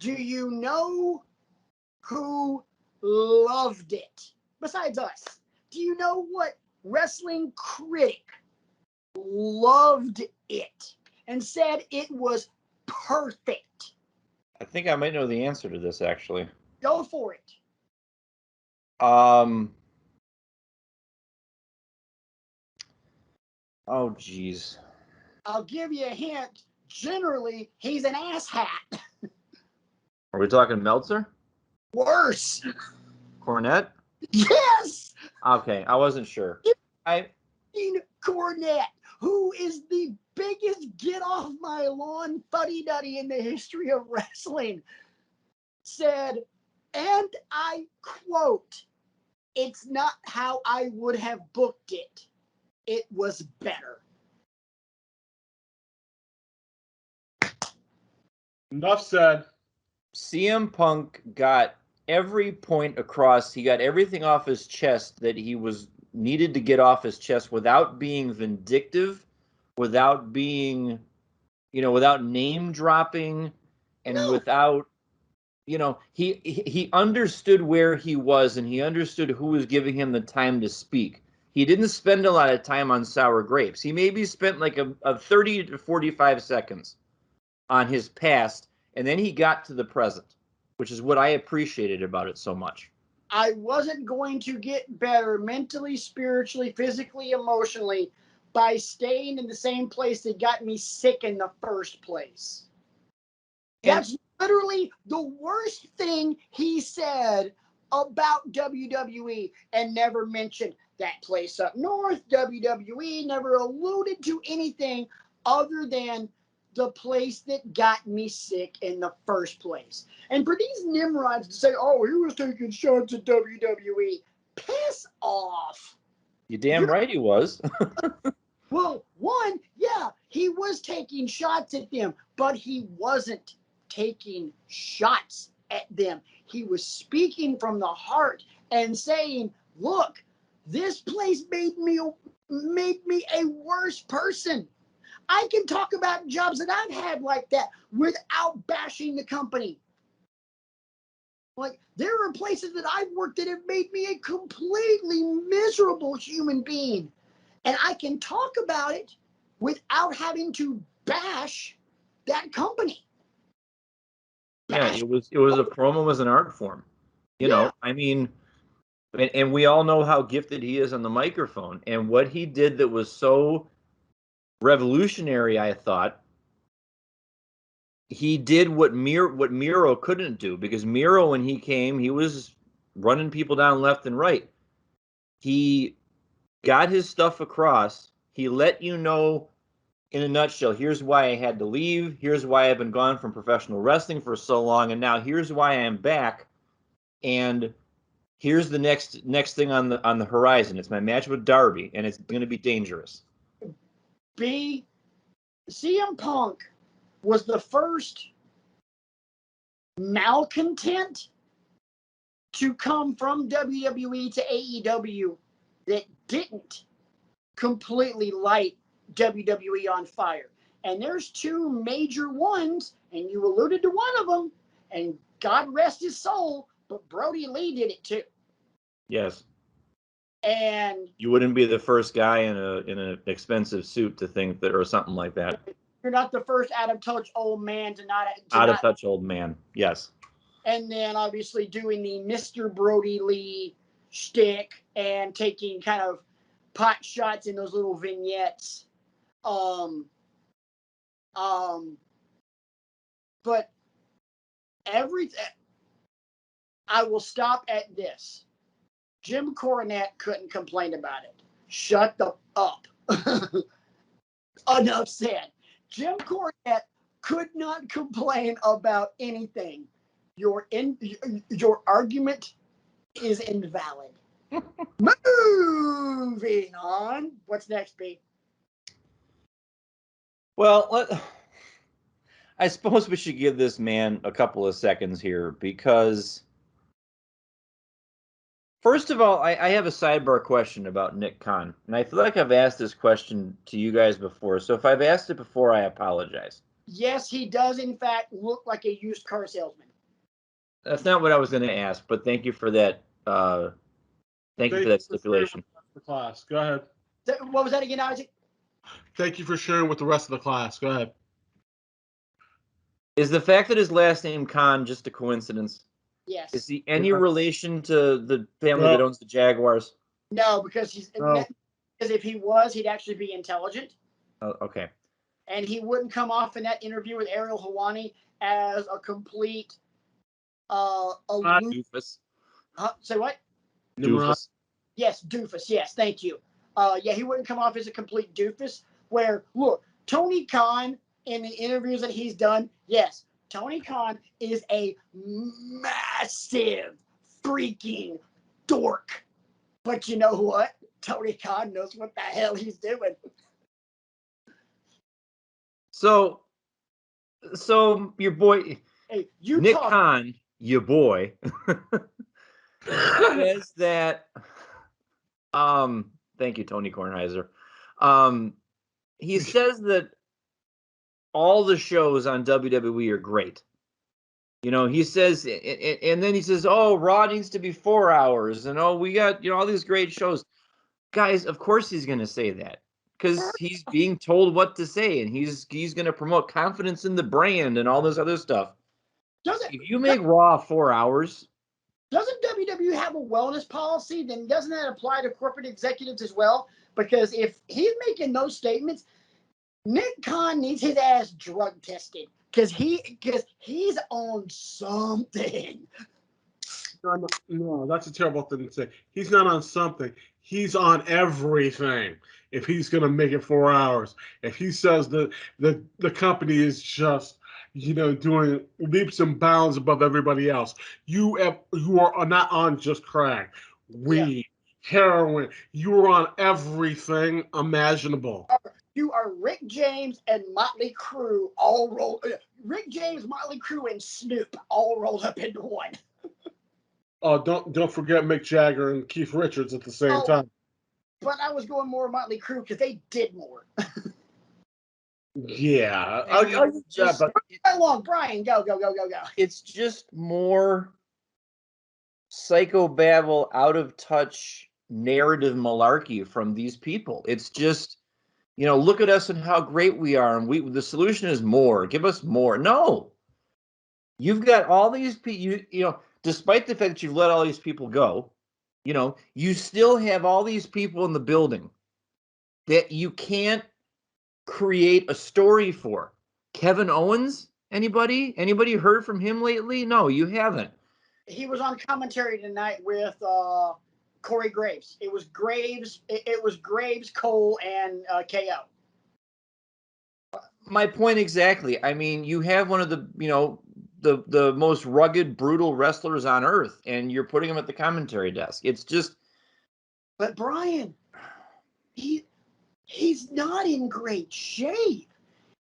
Do you know who loved it? Besides us, do you know what wrestling critic loved it and said it was perfect? I think I might know the answer to this, actually. Go for it. Oh, geez. I'll give you a hint. Generally, he's an asshat. Are we talking Meltzer? Worse. Cornette? Yes. Okay, I wasn't sure. Cornette, who is the biggest get off my lawn fuddy-duddy in the history of wrestling, said, and I quote, "It's not how I would have booked it. It was better." Enough said. CM Punk got every point across. He got everything off his chest that he needed to get off his chest without being vindictive, without being, without name dropping, and without, he understood where he was and he understood who was giving him the time to speak. He didn't spend a lot of time on sour grapes. He maybe spent like a 30 to 45 seconds on his past, and then he got to the present, which is what I appreciated about it so much. I wasn't going to get better mentally, spiritually, physically, emotionally by staying in the same place that got me sick in the first place. That's literally the worst thing he said about WWE, and never mentioned that place up north. WWE never alluded to anything other than the place that got me sick in the first place. And for these Nimrods to say, oh, he was taking shots at WWE, piss off. You damn right he was. Well, one, yeah, he was taking shots at them, but he wasn't taking shots at them. He was speaking from the heart and saying, look, this place made me made me a worse person. I can talk about jobs that I've had like that without bashing the company. Like, there are places that I've worked that have made me a completely miserable human being. And I can talk about it without having to bash that company. Yeah, it was a promo as an art form. You know, I mean, and we all know how gifted he is on the microphone. And what he did that was so revolutionary, I thought, he did what Miro couldn't do, because Miro, when he came, he was running people down left and right. He got his stuff across. He let you know in a nutshell, here's why I had to leave. Here's why I've been gone from professional wrestling for so long, and now here's why I'm back. And here's the next thing on the horizon. It's my match with Darby, and it's going to be dangerous. CM Punk was the first malcontent to come from WWE to AEW that didn't completely light WWE on fire. And there's two major ones, and you alluded to one of them, and God rest his soul, but Brody Lee did it too. Yes. And you wouldn't be the first guy in an expensive suit to think that, or something like that. You're not the first out of touch old man to not out of touch old man. Yes. And then obviously doing the Mr. Brody Lee shtick and taking kind of pot shots in those little vignettes. But everything, I will stop at this. Jim Cornette couldn't complain about it. Shut the up. Enough said. Jim Cornette could not complain about anything. Your argument is invalid. Moving on. What's next, B? Well, I suppose we should give this man a couple of seconds here, because first of all, I have a sidebar question about Nick Khan. And I feel like I've asked this question to you guys before. So if I've asked it before, I apologize. Yes, he does, in fact, look like a used car salesman. That's not what I was going to ask, but thank you for that. Thank you for that stipulation. The class. Go ahead. What was that again, Isaac? Thank you for sharing with the rest of the class. Go ahead. Is the fact that his last name Khan just a coincidence? Yes. Is he any relation to the family that owns the Jaguars? No, because because if he was, he'd actually be intelligent. Oh, okay. And he wouldn't come off in that interview with Ariel Helwani as a complete doofus. Say what? Doofus. Yes, doofus. Yes, thank you. Yeah, he wouldn't come off as a complete doofus. Where, look, Tony Khan, in the interviews that he's done, yes, Tony Khan is a massive freaking dork. But you know what? Tony Khan knows what the hell he's doing. So your boy, hey, Nick Khan, your boy, says that. Thank you, Tony Kornheiser. He says that all the shows on WWE are great. You know, he says, and then he says, "Oh, Raw needs to be 4 hours," and "Oh, we got all these great shows." Guys, of course he's going to say that, because he's being told what to say, and he's going to promote confidence in the brand and all this other stuff. If you make Raw 4 hours, doesn't WWE have a wellness policy? Then doesn't that apply to corporate executives as well? Because if he's making those statements, Nick Khan needs his ass drug tested because he's on something. No, that's a terrible thing to say. He's not on something. He's on everything. If he's going to make it 4 hours, if he says that the company is just, doing leaps and bounds above everybody else, you are not on just crack, weed, heroin. You are on everything imaginable. You are Rick James and Motley Crue all rolled. Rick James, Motley Crue, and Snoop all rolled up into one. Oh, don't forget Mick Jagger and Keith Richards at the same time. but I was going more Motley Crue because they did more. Yeah. Just, How long, Brian? Go. it's just more psychobabble, out of touch narrative malarkey from these people. It's just, look at us and how great we are, and the solution is more. Give us more. No, you've got all these people. Despite the fact that you've let all these people go, you still have all these people in the building that you can't create a story for. Kevin Owens, anybody heard from him lately? No, you haven't. He was on commentary tonight with Corey Graves. It was Graves. It was Graves, Cole, and KO. My point exactly. I mean, you have one of the the most rugged, brutal wrestlers on earth, and you're putting him at the commentary desk. It's just. But Brian, he's not in great shape.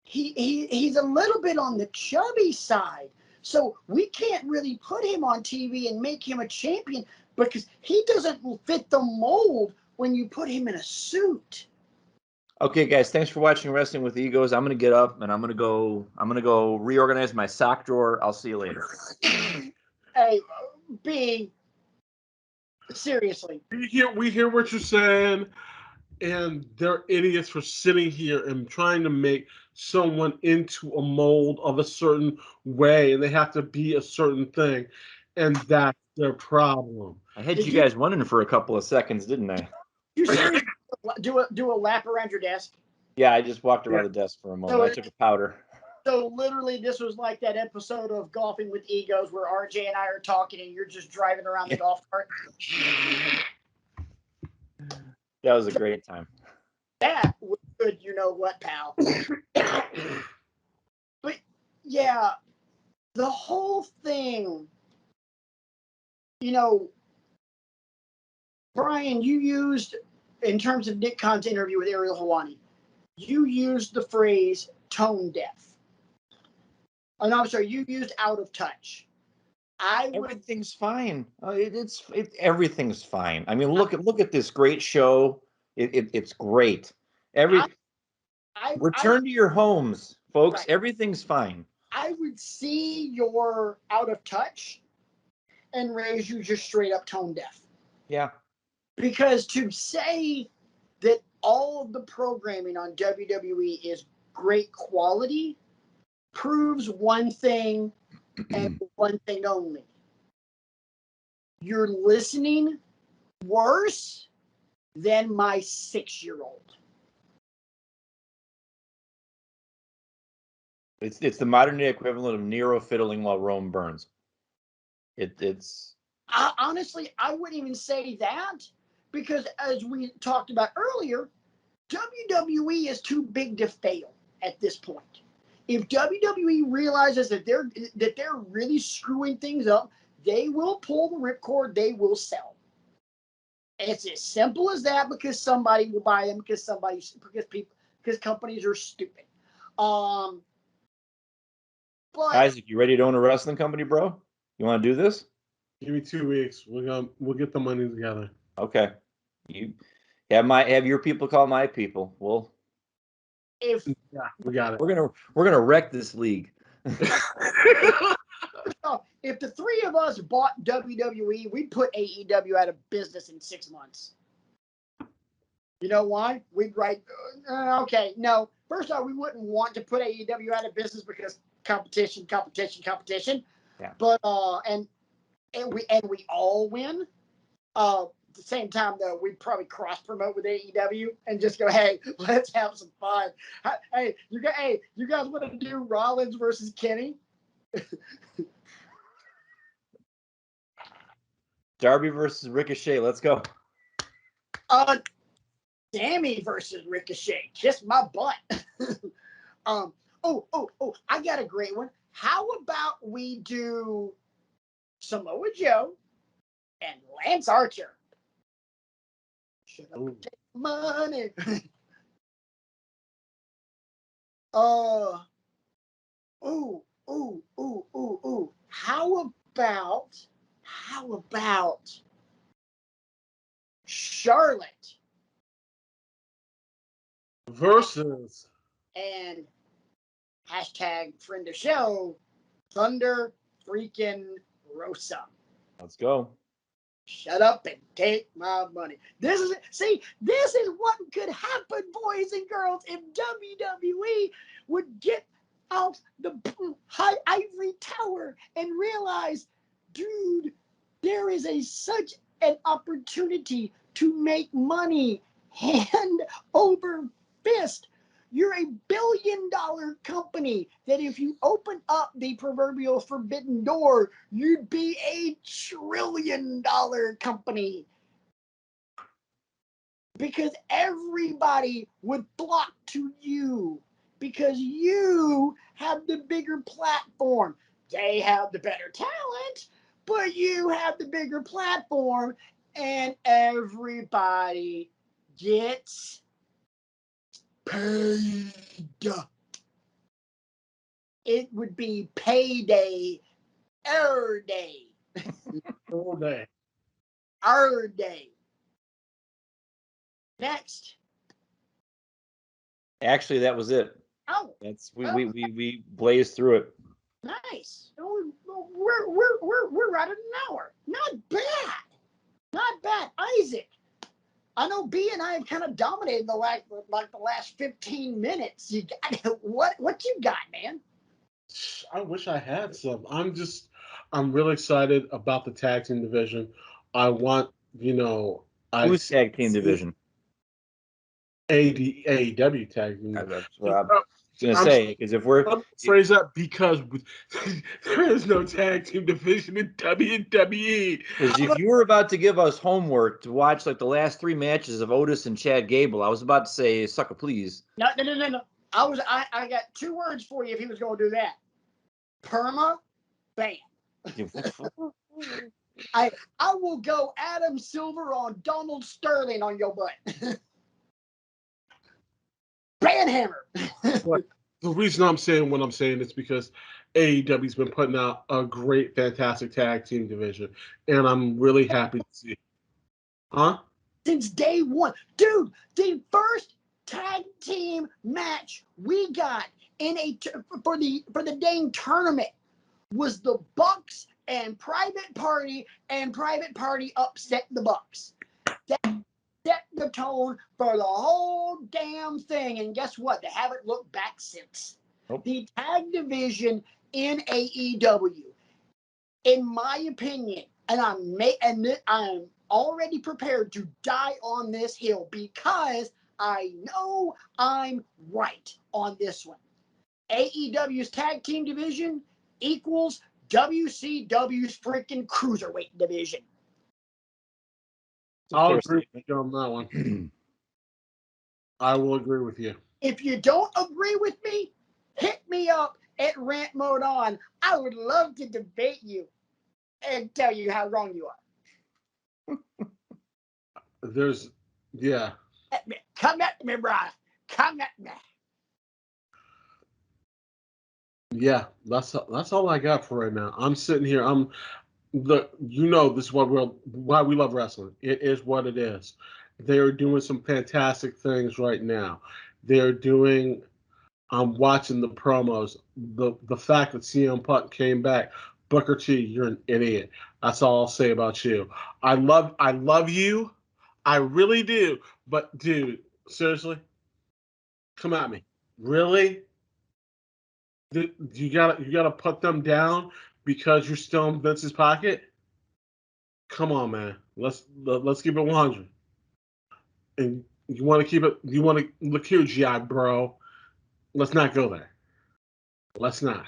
He's a little bit on the chubby side. So we can't really put him on TV and make him a champion because he doesn't fit the mold when you put him in a suit. Okay, guys, thanks for watching Wrestling with Egos. I'm gonna get up and I'm gonna go reorganize my sock drawer. I'll see you later. Hey, B, seriously. We hear what you're saying, and they're idiots for sitting here and trying to make someone into a mold of a certain way, and they have to be a certain thing, and that's their problem. I had you guys wondering for a couple of seconds, didn't I? You seriously do a lap around your desk? Yeah, I just walked around the desk for a moment. I took a powder. So literally, this was like that episode of Golfing with Egos where RJ and I are talking, and you're just driving around the golf cart. That was a great time. That was good, you know what, pal. But yeah, the whole thing, Brian, you used, in terms of Nick Khan's interview with Ariel Helwani, you used the phrase tone deaf. Oh, no, I'm sorry, you used out of touch. Everything's fine. Everything's fine. I mean, look at this great show. It's great. Return to your homes, folks. Right. Everything's fine. I would see your out of touch and raise you just straight up tone deaf. Yeah. Because to say that all of the programming on WWE is great quality proves one thing and one thing only. You're listening worse than my 6-year-old. It's the modern day equivalent of Nero fiddling while Rome burns. It's honestly, I wouldn't even say that because as we talked about earlier, WWE is too big to fail at this point. If WWE realizes that they're really screwing things up, they will pull the ripcord. They will sell. It's as simple as that because somebody will buy them because companies are stupid. But Isaac, you ready to own a wrestling company, bro? You want to do this? Give me 2 weeks. We'll get the money together. Okay. You have your people call my people. Well, we got it. We're gonna wreck this league. If the three of us bought WWE, we'd put AEW out of business in 6 months. You know why? We'd write, okay, no. First off, we wouldn't want to put AEW out of business because competition. Yeah. But and we all win. At the same time, though, we'd probably cross promote with AEW and just go, hey, let's have some fun. Hey, you guys want to do Rollins versus Kenny? Darby versus Ricochet. Let's go. Sammy versus Ricochet. Kiss my butt. I got a great one. How about we do Samoa Joe and Lance Archer? Should I take money? How about Charlotte versus and hashtag friend of show, Thunder freaking Rosa. Let's go. Shut up and take my money. This is what could happen, boys and girls, if WWE would get out the high ivory tower and realize, dude, there is such an opportunity to make money hand over fist. You're a billion-dollar company that if you open up the proverbial forbidden door, you'd be a trillion-dollar company. Because everybody would flock to you. Because you have the bigger platform. They have the better talent, but you have the bigger platform, and everybody gets paid. It would be payday every day. all day. Every day. Next. Actually, that was it. Oh, That's we blazed through it. nice. We're right at an hour. Not bad. Not bad. Isaac, I know B and I have kind of dominated the last 15 minutes. You got what you got, man? I wish I had some. I'm really excited about the tag team division. I want, Who's tag team division? AEW tag team. That's what I was gonna say, because if we're phrase that because there is no tag team division in WWE. Because if you were about to give us homework to watch like the last 3 matches of Otis and Chad Gable, I was about to say, sucker, please. No. I got 2 words for you if he was going to do that. Perma, bam. I will go Adam Silver on Donald Sterling on your butt. Banhammer. The reason I'm saying what I'm saying is because AEW's been putting out a great, fantastic tag team division, and I'm really happy to see it. Huh? Since day one. Dude, the first tag team match we got for the dang tournament was the Bucks and Private Party, and Private Party upset the Bucks. That set the tone for the whole damn thing, and guess what? They haven't looked back since. Nope. The tag division in AEW, in my opinion, and I'm already prepared to die on this hill because I know I'm right on this one. AEW's tag team division equals WCW's freaking cruiserweight division. I'll agree with you on that one. I will agree with you. If you don't agree with me, hit me up at Rant Mode On. I would love to debate you and tell you how wrong you are. Yeah. Come at me, brother. Come at me. Yeah, that's all I got for right now. I'm sitting here. This is why we love wrestling. It is what it is. They're doing some fantastic things right now. I'm watching the promos. The fact that CM Punk came back, Booker T, you're an idiot. That's all I'll say about you. I love you. I really do. But dude, seriously, come at me. Really? You gotta put them down because you're still in Vince's pocket? Come on, man. Let's keep it 100. And you want to keep it? You want to look here, GI bro? Let's not go there. Let's not.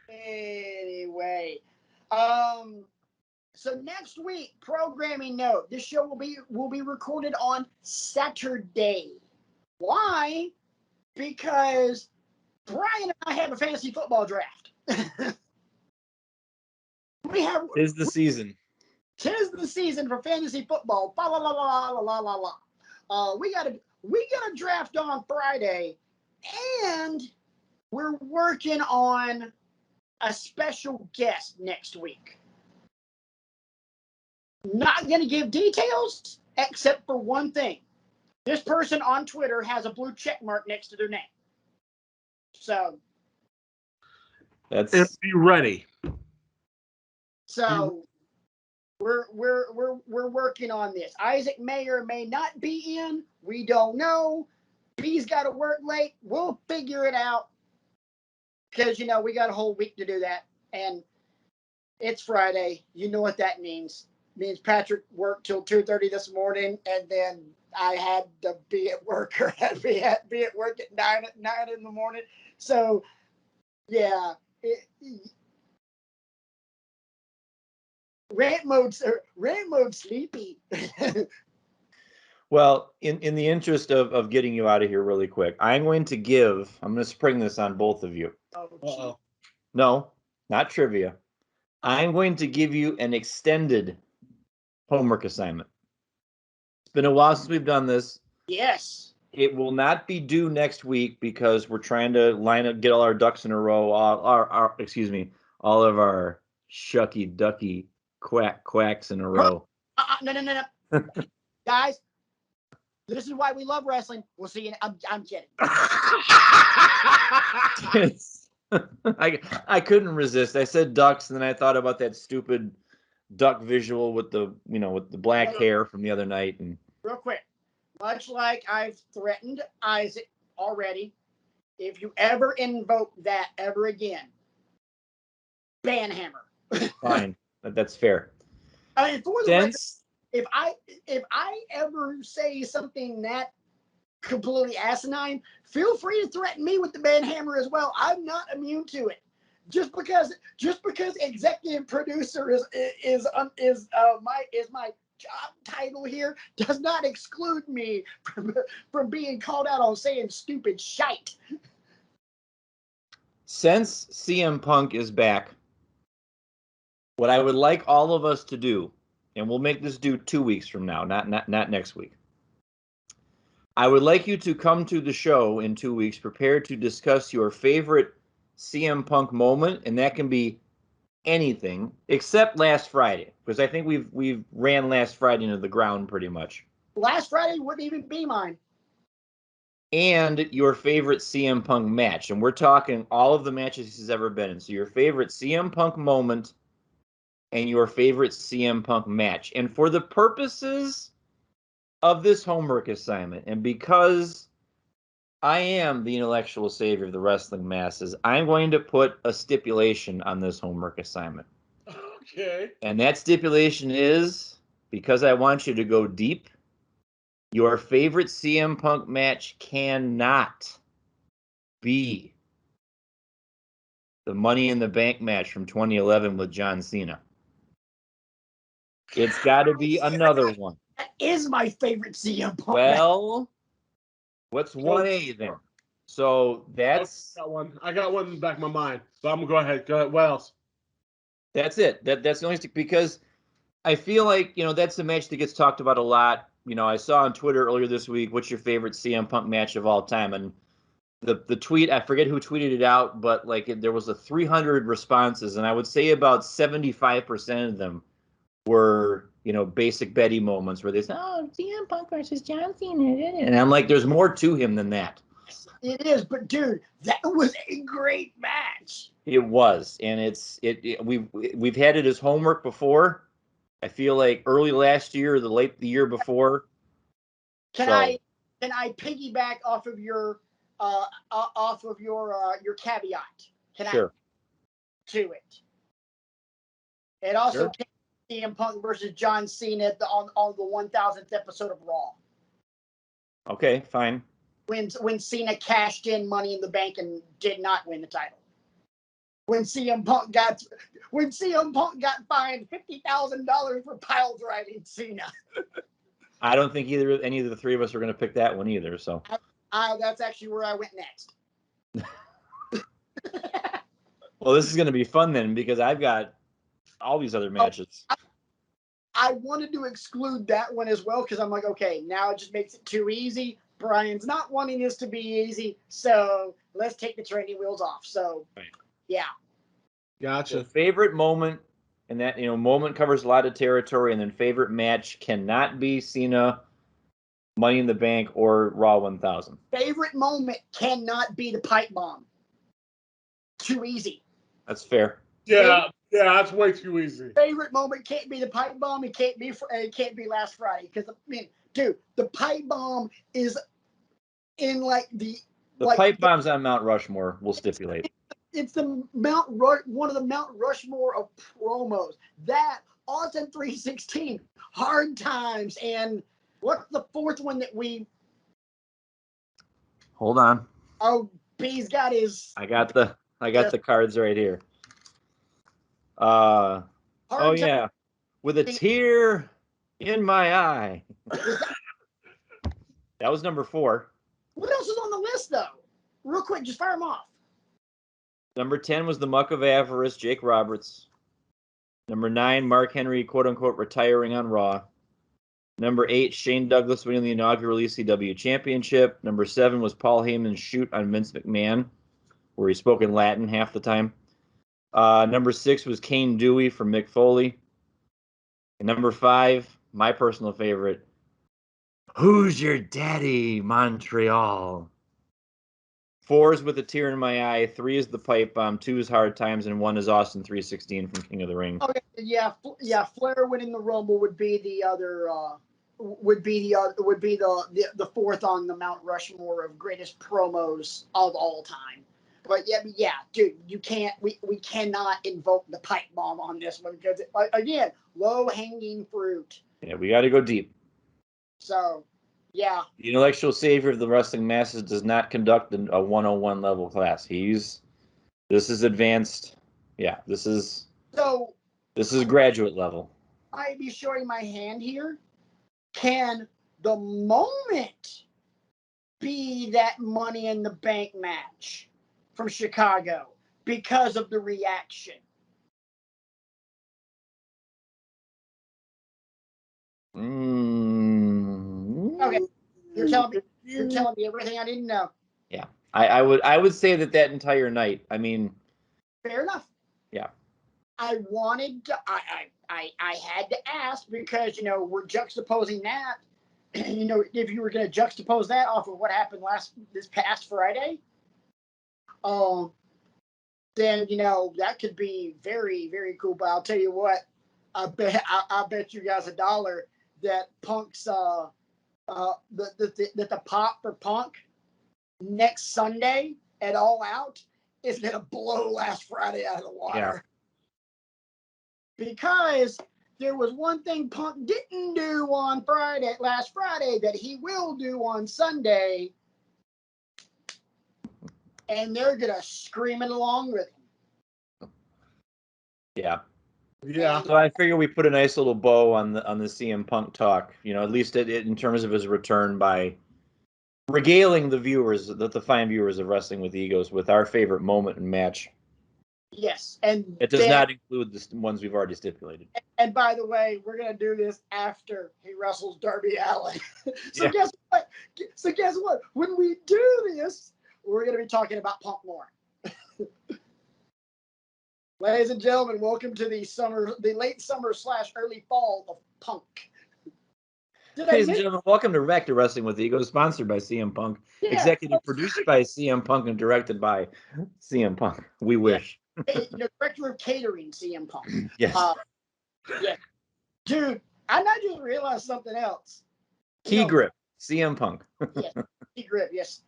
Anyway, so next week, programming note: this show will be recorded on Saturday. Why? Because Brian and I have a fantasy football draft. Tis the season. Tis the season for fantasy football. La la la la la la la. We got a draft on Friday, and we're working on a special guest next week. Not going to give details except for one thing. This person on Twitter has a blue check mark next to their name. So That's And be ready. so we're working on this. Isaac may or may not be in. We don't know. B's got to work late. We'll figure it out. Because, we got a whole week to do that. And it's Friday. You know what that means. It means Patrick worked till 2:30 this morning, and then I had to be at work or had to be at work at 9 in the morning. So, yeah. Rant mode sleepy. well, in the interest of getting you out of here really quick, I'm going to spring this on both of you. Oh, No, not trivia. I'm going to give you an extended homework assignment. It's been a while since we've done this. yes. It will not be due next week because we're trying to get all our ducks in a row. All of our shucky ducky quacks in a row. No. Guys, this is why we love wrestling. We'll see you. I'm kidding. I couldn't resist. I said ducks, and then I thought about that stupid duck visual with the black hair from the other night. And real quick, much like I've threatened Isaac already, if you ever invoke that ever again, banhammer. Fine, that's fair. I mean, for the record, if I ever say something that completely asinine, feel free to threaten me with the banhammer as well. I'm not immune to it. Just because executive producer is my job title here does not exclude me from being called out on saying stupid shite. Since CM Punk is back, what I would like all of us to do, and we'll make this due 2 weeks from now, not next week. I would like you to come to the show in 2 weeks prepared to discuss your favorite CM Punk moment, and that can be anything except last Friday, because I think we've ran last Friday into the ground pretty much. Last Friday wouldn't even be mine. And your favorite CM Punk match, and we're talking all of the matches he's ever been in. So your favorite CM Punk moment and your favorite CM Punk match. And for the purposes of this homework assignment, and because I am the intellectual savior of the wrestling masses, I'm going to put a stipulation on this homework assignment. Okay. And that stipulation is, because I want you to go deep, your favorite CM Punk match cannot be the Money in the Bank match from 2011 with John Cena. It's got to be another one. That is my favorite CM Punk. Well, what's 1A then? So that's... I got one in the back of my mind. So I'm going to go ahead. Go ahead. What else? That's it. That's the only thing, because I feel like, that's the match that gets talked about a lot. I saw on Twitter earlier this week, what's your favorite CM Punk match of all time? And the tweet, I forget who tweeted it out, but there was 300 responses, and I would say about 75% of them were, basic Betty moments where they say, "Oh, CM Punk versus John Cena," and I'm like, there's more to him than that. It is, but dude, that was a great match. It was, and we've had it as homework before. I feel like early last year or the year before. Can I piggyback off of your your caveat? Sure. To it. It also Sure. came CM Punk versus John Cena on the 1000th episode of Raw. Okay, fine. When Cena cashed in Money in the Bank and did not win the title. When CM Punk got fined $50,000 for pile driving Cena. I don't think any of the three of us are going to pick that one either. So that's actually where I went next. Well, this is going to be fun then, because I've got all these other matches. I wanted to exclude that one as well, because I'm like, okay, now it just makes it too easy. Brian's not wanting this to be easy, so let's take the training wheels off. So, yeah. Gotcha. So favorite moment, and that, moment covers a lot of territory, and then favorite match cannot be Cena Money in the Bank or Raw 1000. Favorite moment cannot be the pipe bomb. Too easy. That's fair. Yeah, that's way too easy. Favorite moment can't be the pipe bomb. It can't be last Friday because dude, the pipe bomb is in the pipe bomb's on Mount Rushmore. We'll stipulate. It's the one of the Mount Rushmore of promos. That Austin 316, Hard Times, and what's the fourth one that we? Hold on. Oh, B's got his. I got the cards right here. Oh yeah, with a tear in my eye. That was number 4. What else is on the list though? Real quick, just fire them off. Number 10 was the Muck of Avarice, Jake Roberts. Number 9, Mark Henry, quote unquote, retiring on Raw. Number 8, Shane Douglas winning the inaugural ECW Championship. Number 7 was Paul Heyman's shoot on Vince McMahon, where he spoke in Latin half the time. Number 6 was Kane Dewey from Mick Foley. And number 5, my personal favorite, Who's Your Daddy, Montreal? 4 is With a Tear in My Eye, 3 is The Pipe Bomb, 2 is Hard Times, and 1 is Austin 316 from King of the Ring. Okay, yeah. Flair winning the Rumble would be the other. Would be the fourth on the Mount Rushmore of greatest promos of all time. But yeah, dude, you can't. We cannot invoke the pipe bomb on this one because again, low hanging fruit. Yeah, we got to go deep. So, yeah. The intellectual savior of the wrestling masses does not conduct a 101 level class. This is advanced. Yeah, this is graduate level. I'd be showing my hand here. Can the moment be that Money in the Bank match from Chicago because of the reaction? Okay, you're telling me everything I didn't know. Yeah, I would say that entire night. I mean, fair enough. Yeah, I wanted to. I had to ask because we're juxtaposing that. If you were going to juxtapose that off of what happened this past Friday, then that could be very, very cool. But I'll tell you what, I bet you guys $1 that Punk's the pop for Punk next Sunday at All Out is going to blow last Friday out of the water. Yeah. Because there was one thing Punk didn't do on last Friday that he will do on Sunday, and they're going to scream it along with him. Yeah. Yeah. So I figure we put a nice little bow on the CM Punk talk, at least in terms of his return by regaling the fine viewers of Wrestling with Egos with our favorite moment and match. Yes, and it does not include the ones we've already stipulated. And by the way, we're gonna do this after he wrestles Darby Allin. Guess what? When we do this, we're gonna be talking about Punk more. Ladies and gentlemen, welcome to the late summer / early fall of Punk. Ladies and gentlemen, welcome back to Wrestling with Egos, sponsored by CM Punk, executive produced by CM Punk, and directed by CM Punk. We wish. Director of catering, CM Punk. Yes. Yeah. Dude, I just realized something else. Key grip, CM Punk. Yes, key grip, yes.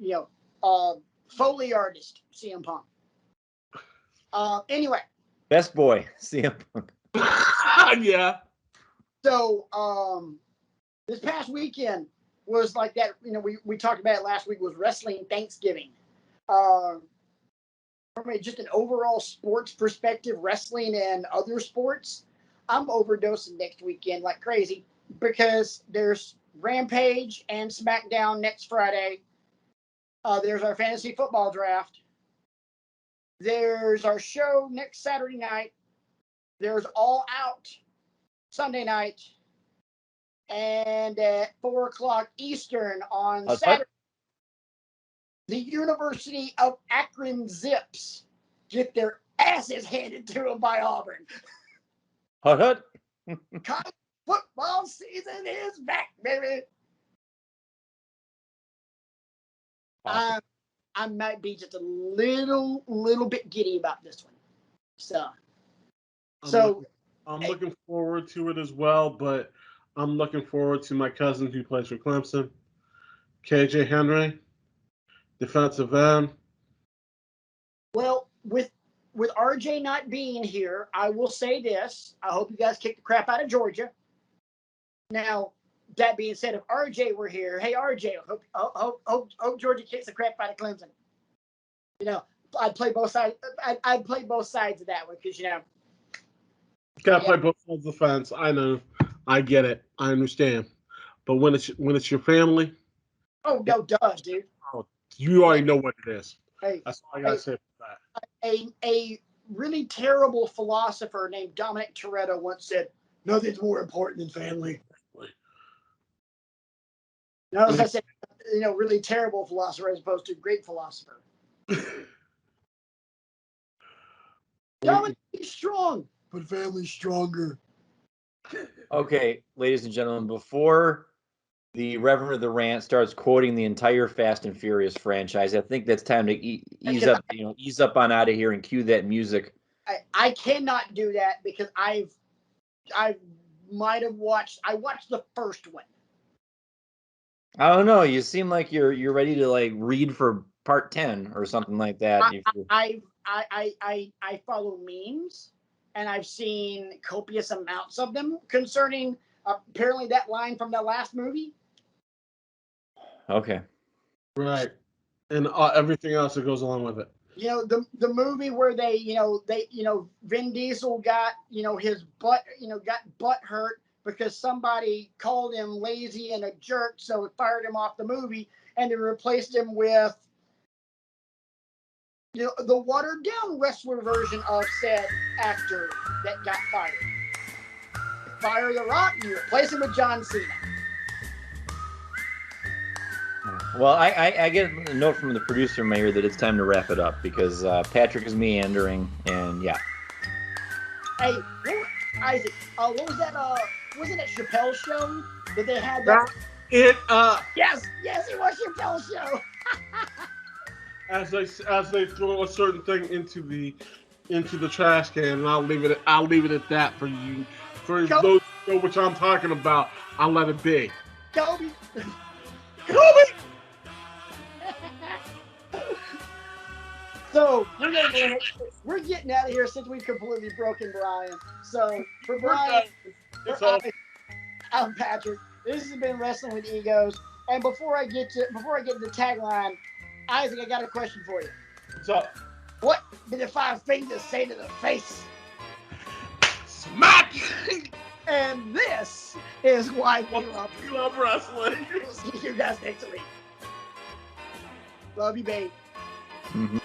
Foley artist, CM Punk. Anyway. Best boy, CM Punk. Yeah. So, this past weekend was like that. We talked about it last week. Was Wrestling Thanksgiving. From just an overall sports perspective, wrestling and other sports, I'm overdosing next weekend like crazy because there's Rampage and SmackDown next Friday. There's our fantasy football draft. There's our show next Saturday night. There's All Out Sunday night. And at 4:00 Eastern on Saturday, the University of Akron Zips get their asses handed to them by Auburn. Hut. College football season is back, baby. Awesome. I might be just a little bit giddy about this one. I'm looking forward to it as well, but I'm looking forward to my cousin who plays for Clemson, KJ Henry, defensive end. Well, with RJ not being here, I will say this: I hope you guys kick the crap out of Georgia. Now, that being said, if RJ were here, hey RJ, hope Georgia kicks the crap out of Clemson. You know, I'd play both sides. I'd play both sides of that one because you gotta play both sides of the fence. I know, I get it, I understand. But when it's your family, oh no, duh, dude. You already know what it is. Hey, that's all I gotta say about that. A really terrible philosopher named Dominic Toretto once said, "Nothing's more important than family." Notice I said, really terrible philosopher as opposed to great philosopher. Dominic is strong, but family's stronger. Okay, ladies and gentlemen, before the Reverend of the Rant starts quoting the entire Fast and Furious franchise, I think that's time to ease up, ease up on out of here and cue that music. I cannot do that because I watched the first one. I don't know. You seem like you're ready to like read for part 10 or something like that. I follow memes, and I've seen copious amounts of them concerning apparently that line from the last movie. Okay. Right, and everything else that goes along with it. The movie where they Vin Diesel got his butt butt hurt because somebody called him lazy and a jerk, so it fired him off the movie, and they replaced him with the watered down wrestler version of said actor that got fired. Fire The Rock and you replace him with John Cena. Well, I get a note from the producer, Mayor, that it's time to wrap it up because Patrick is meandering, and yeah. Hey, Isaac, what was that? Wasn't it Chappelle's show that they had that? Yes, it was Chappelle's show. as they throw a certain thing into the trash can, and I'll leave it at that for you. For those who know which I'm talking about, I'll let it be. Kobe. So we're getting out of here since we've completely broken Brian. So for Brian, I'm Patrick. This has been Wrestling with Egos. And before I get to the tagline, Isaac, I got a question for you. What's up? What did the five fingers say to the face? Smack! And this is why we love wrestling. See you guys next week. Love you, babe. Mm-hmm.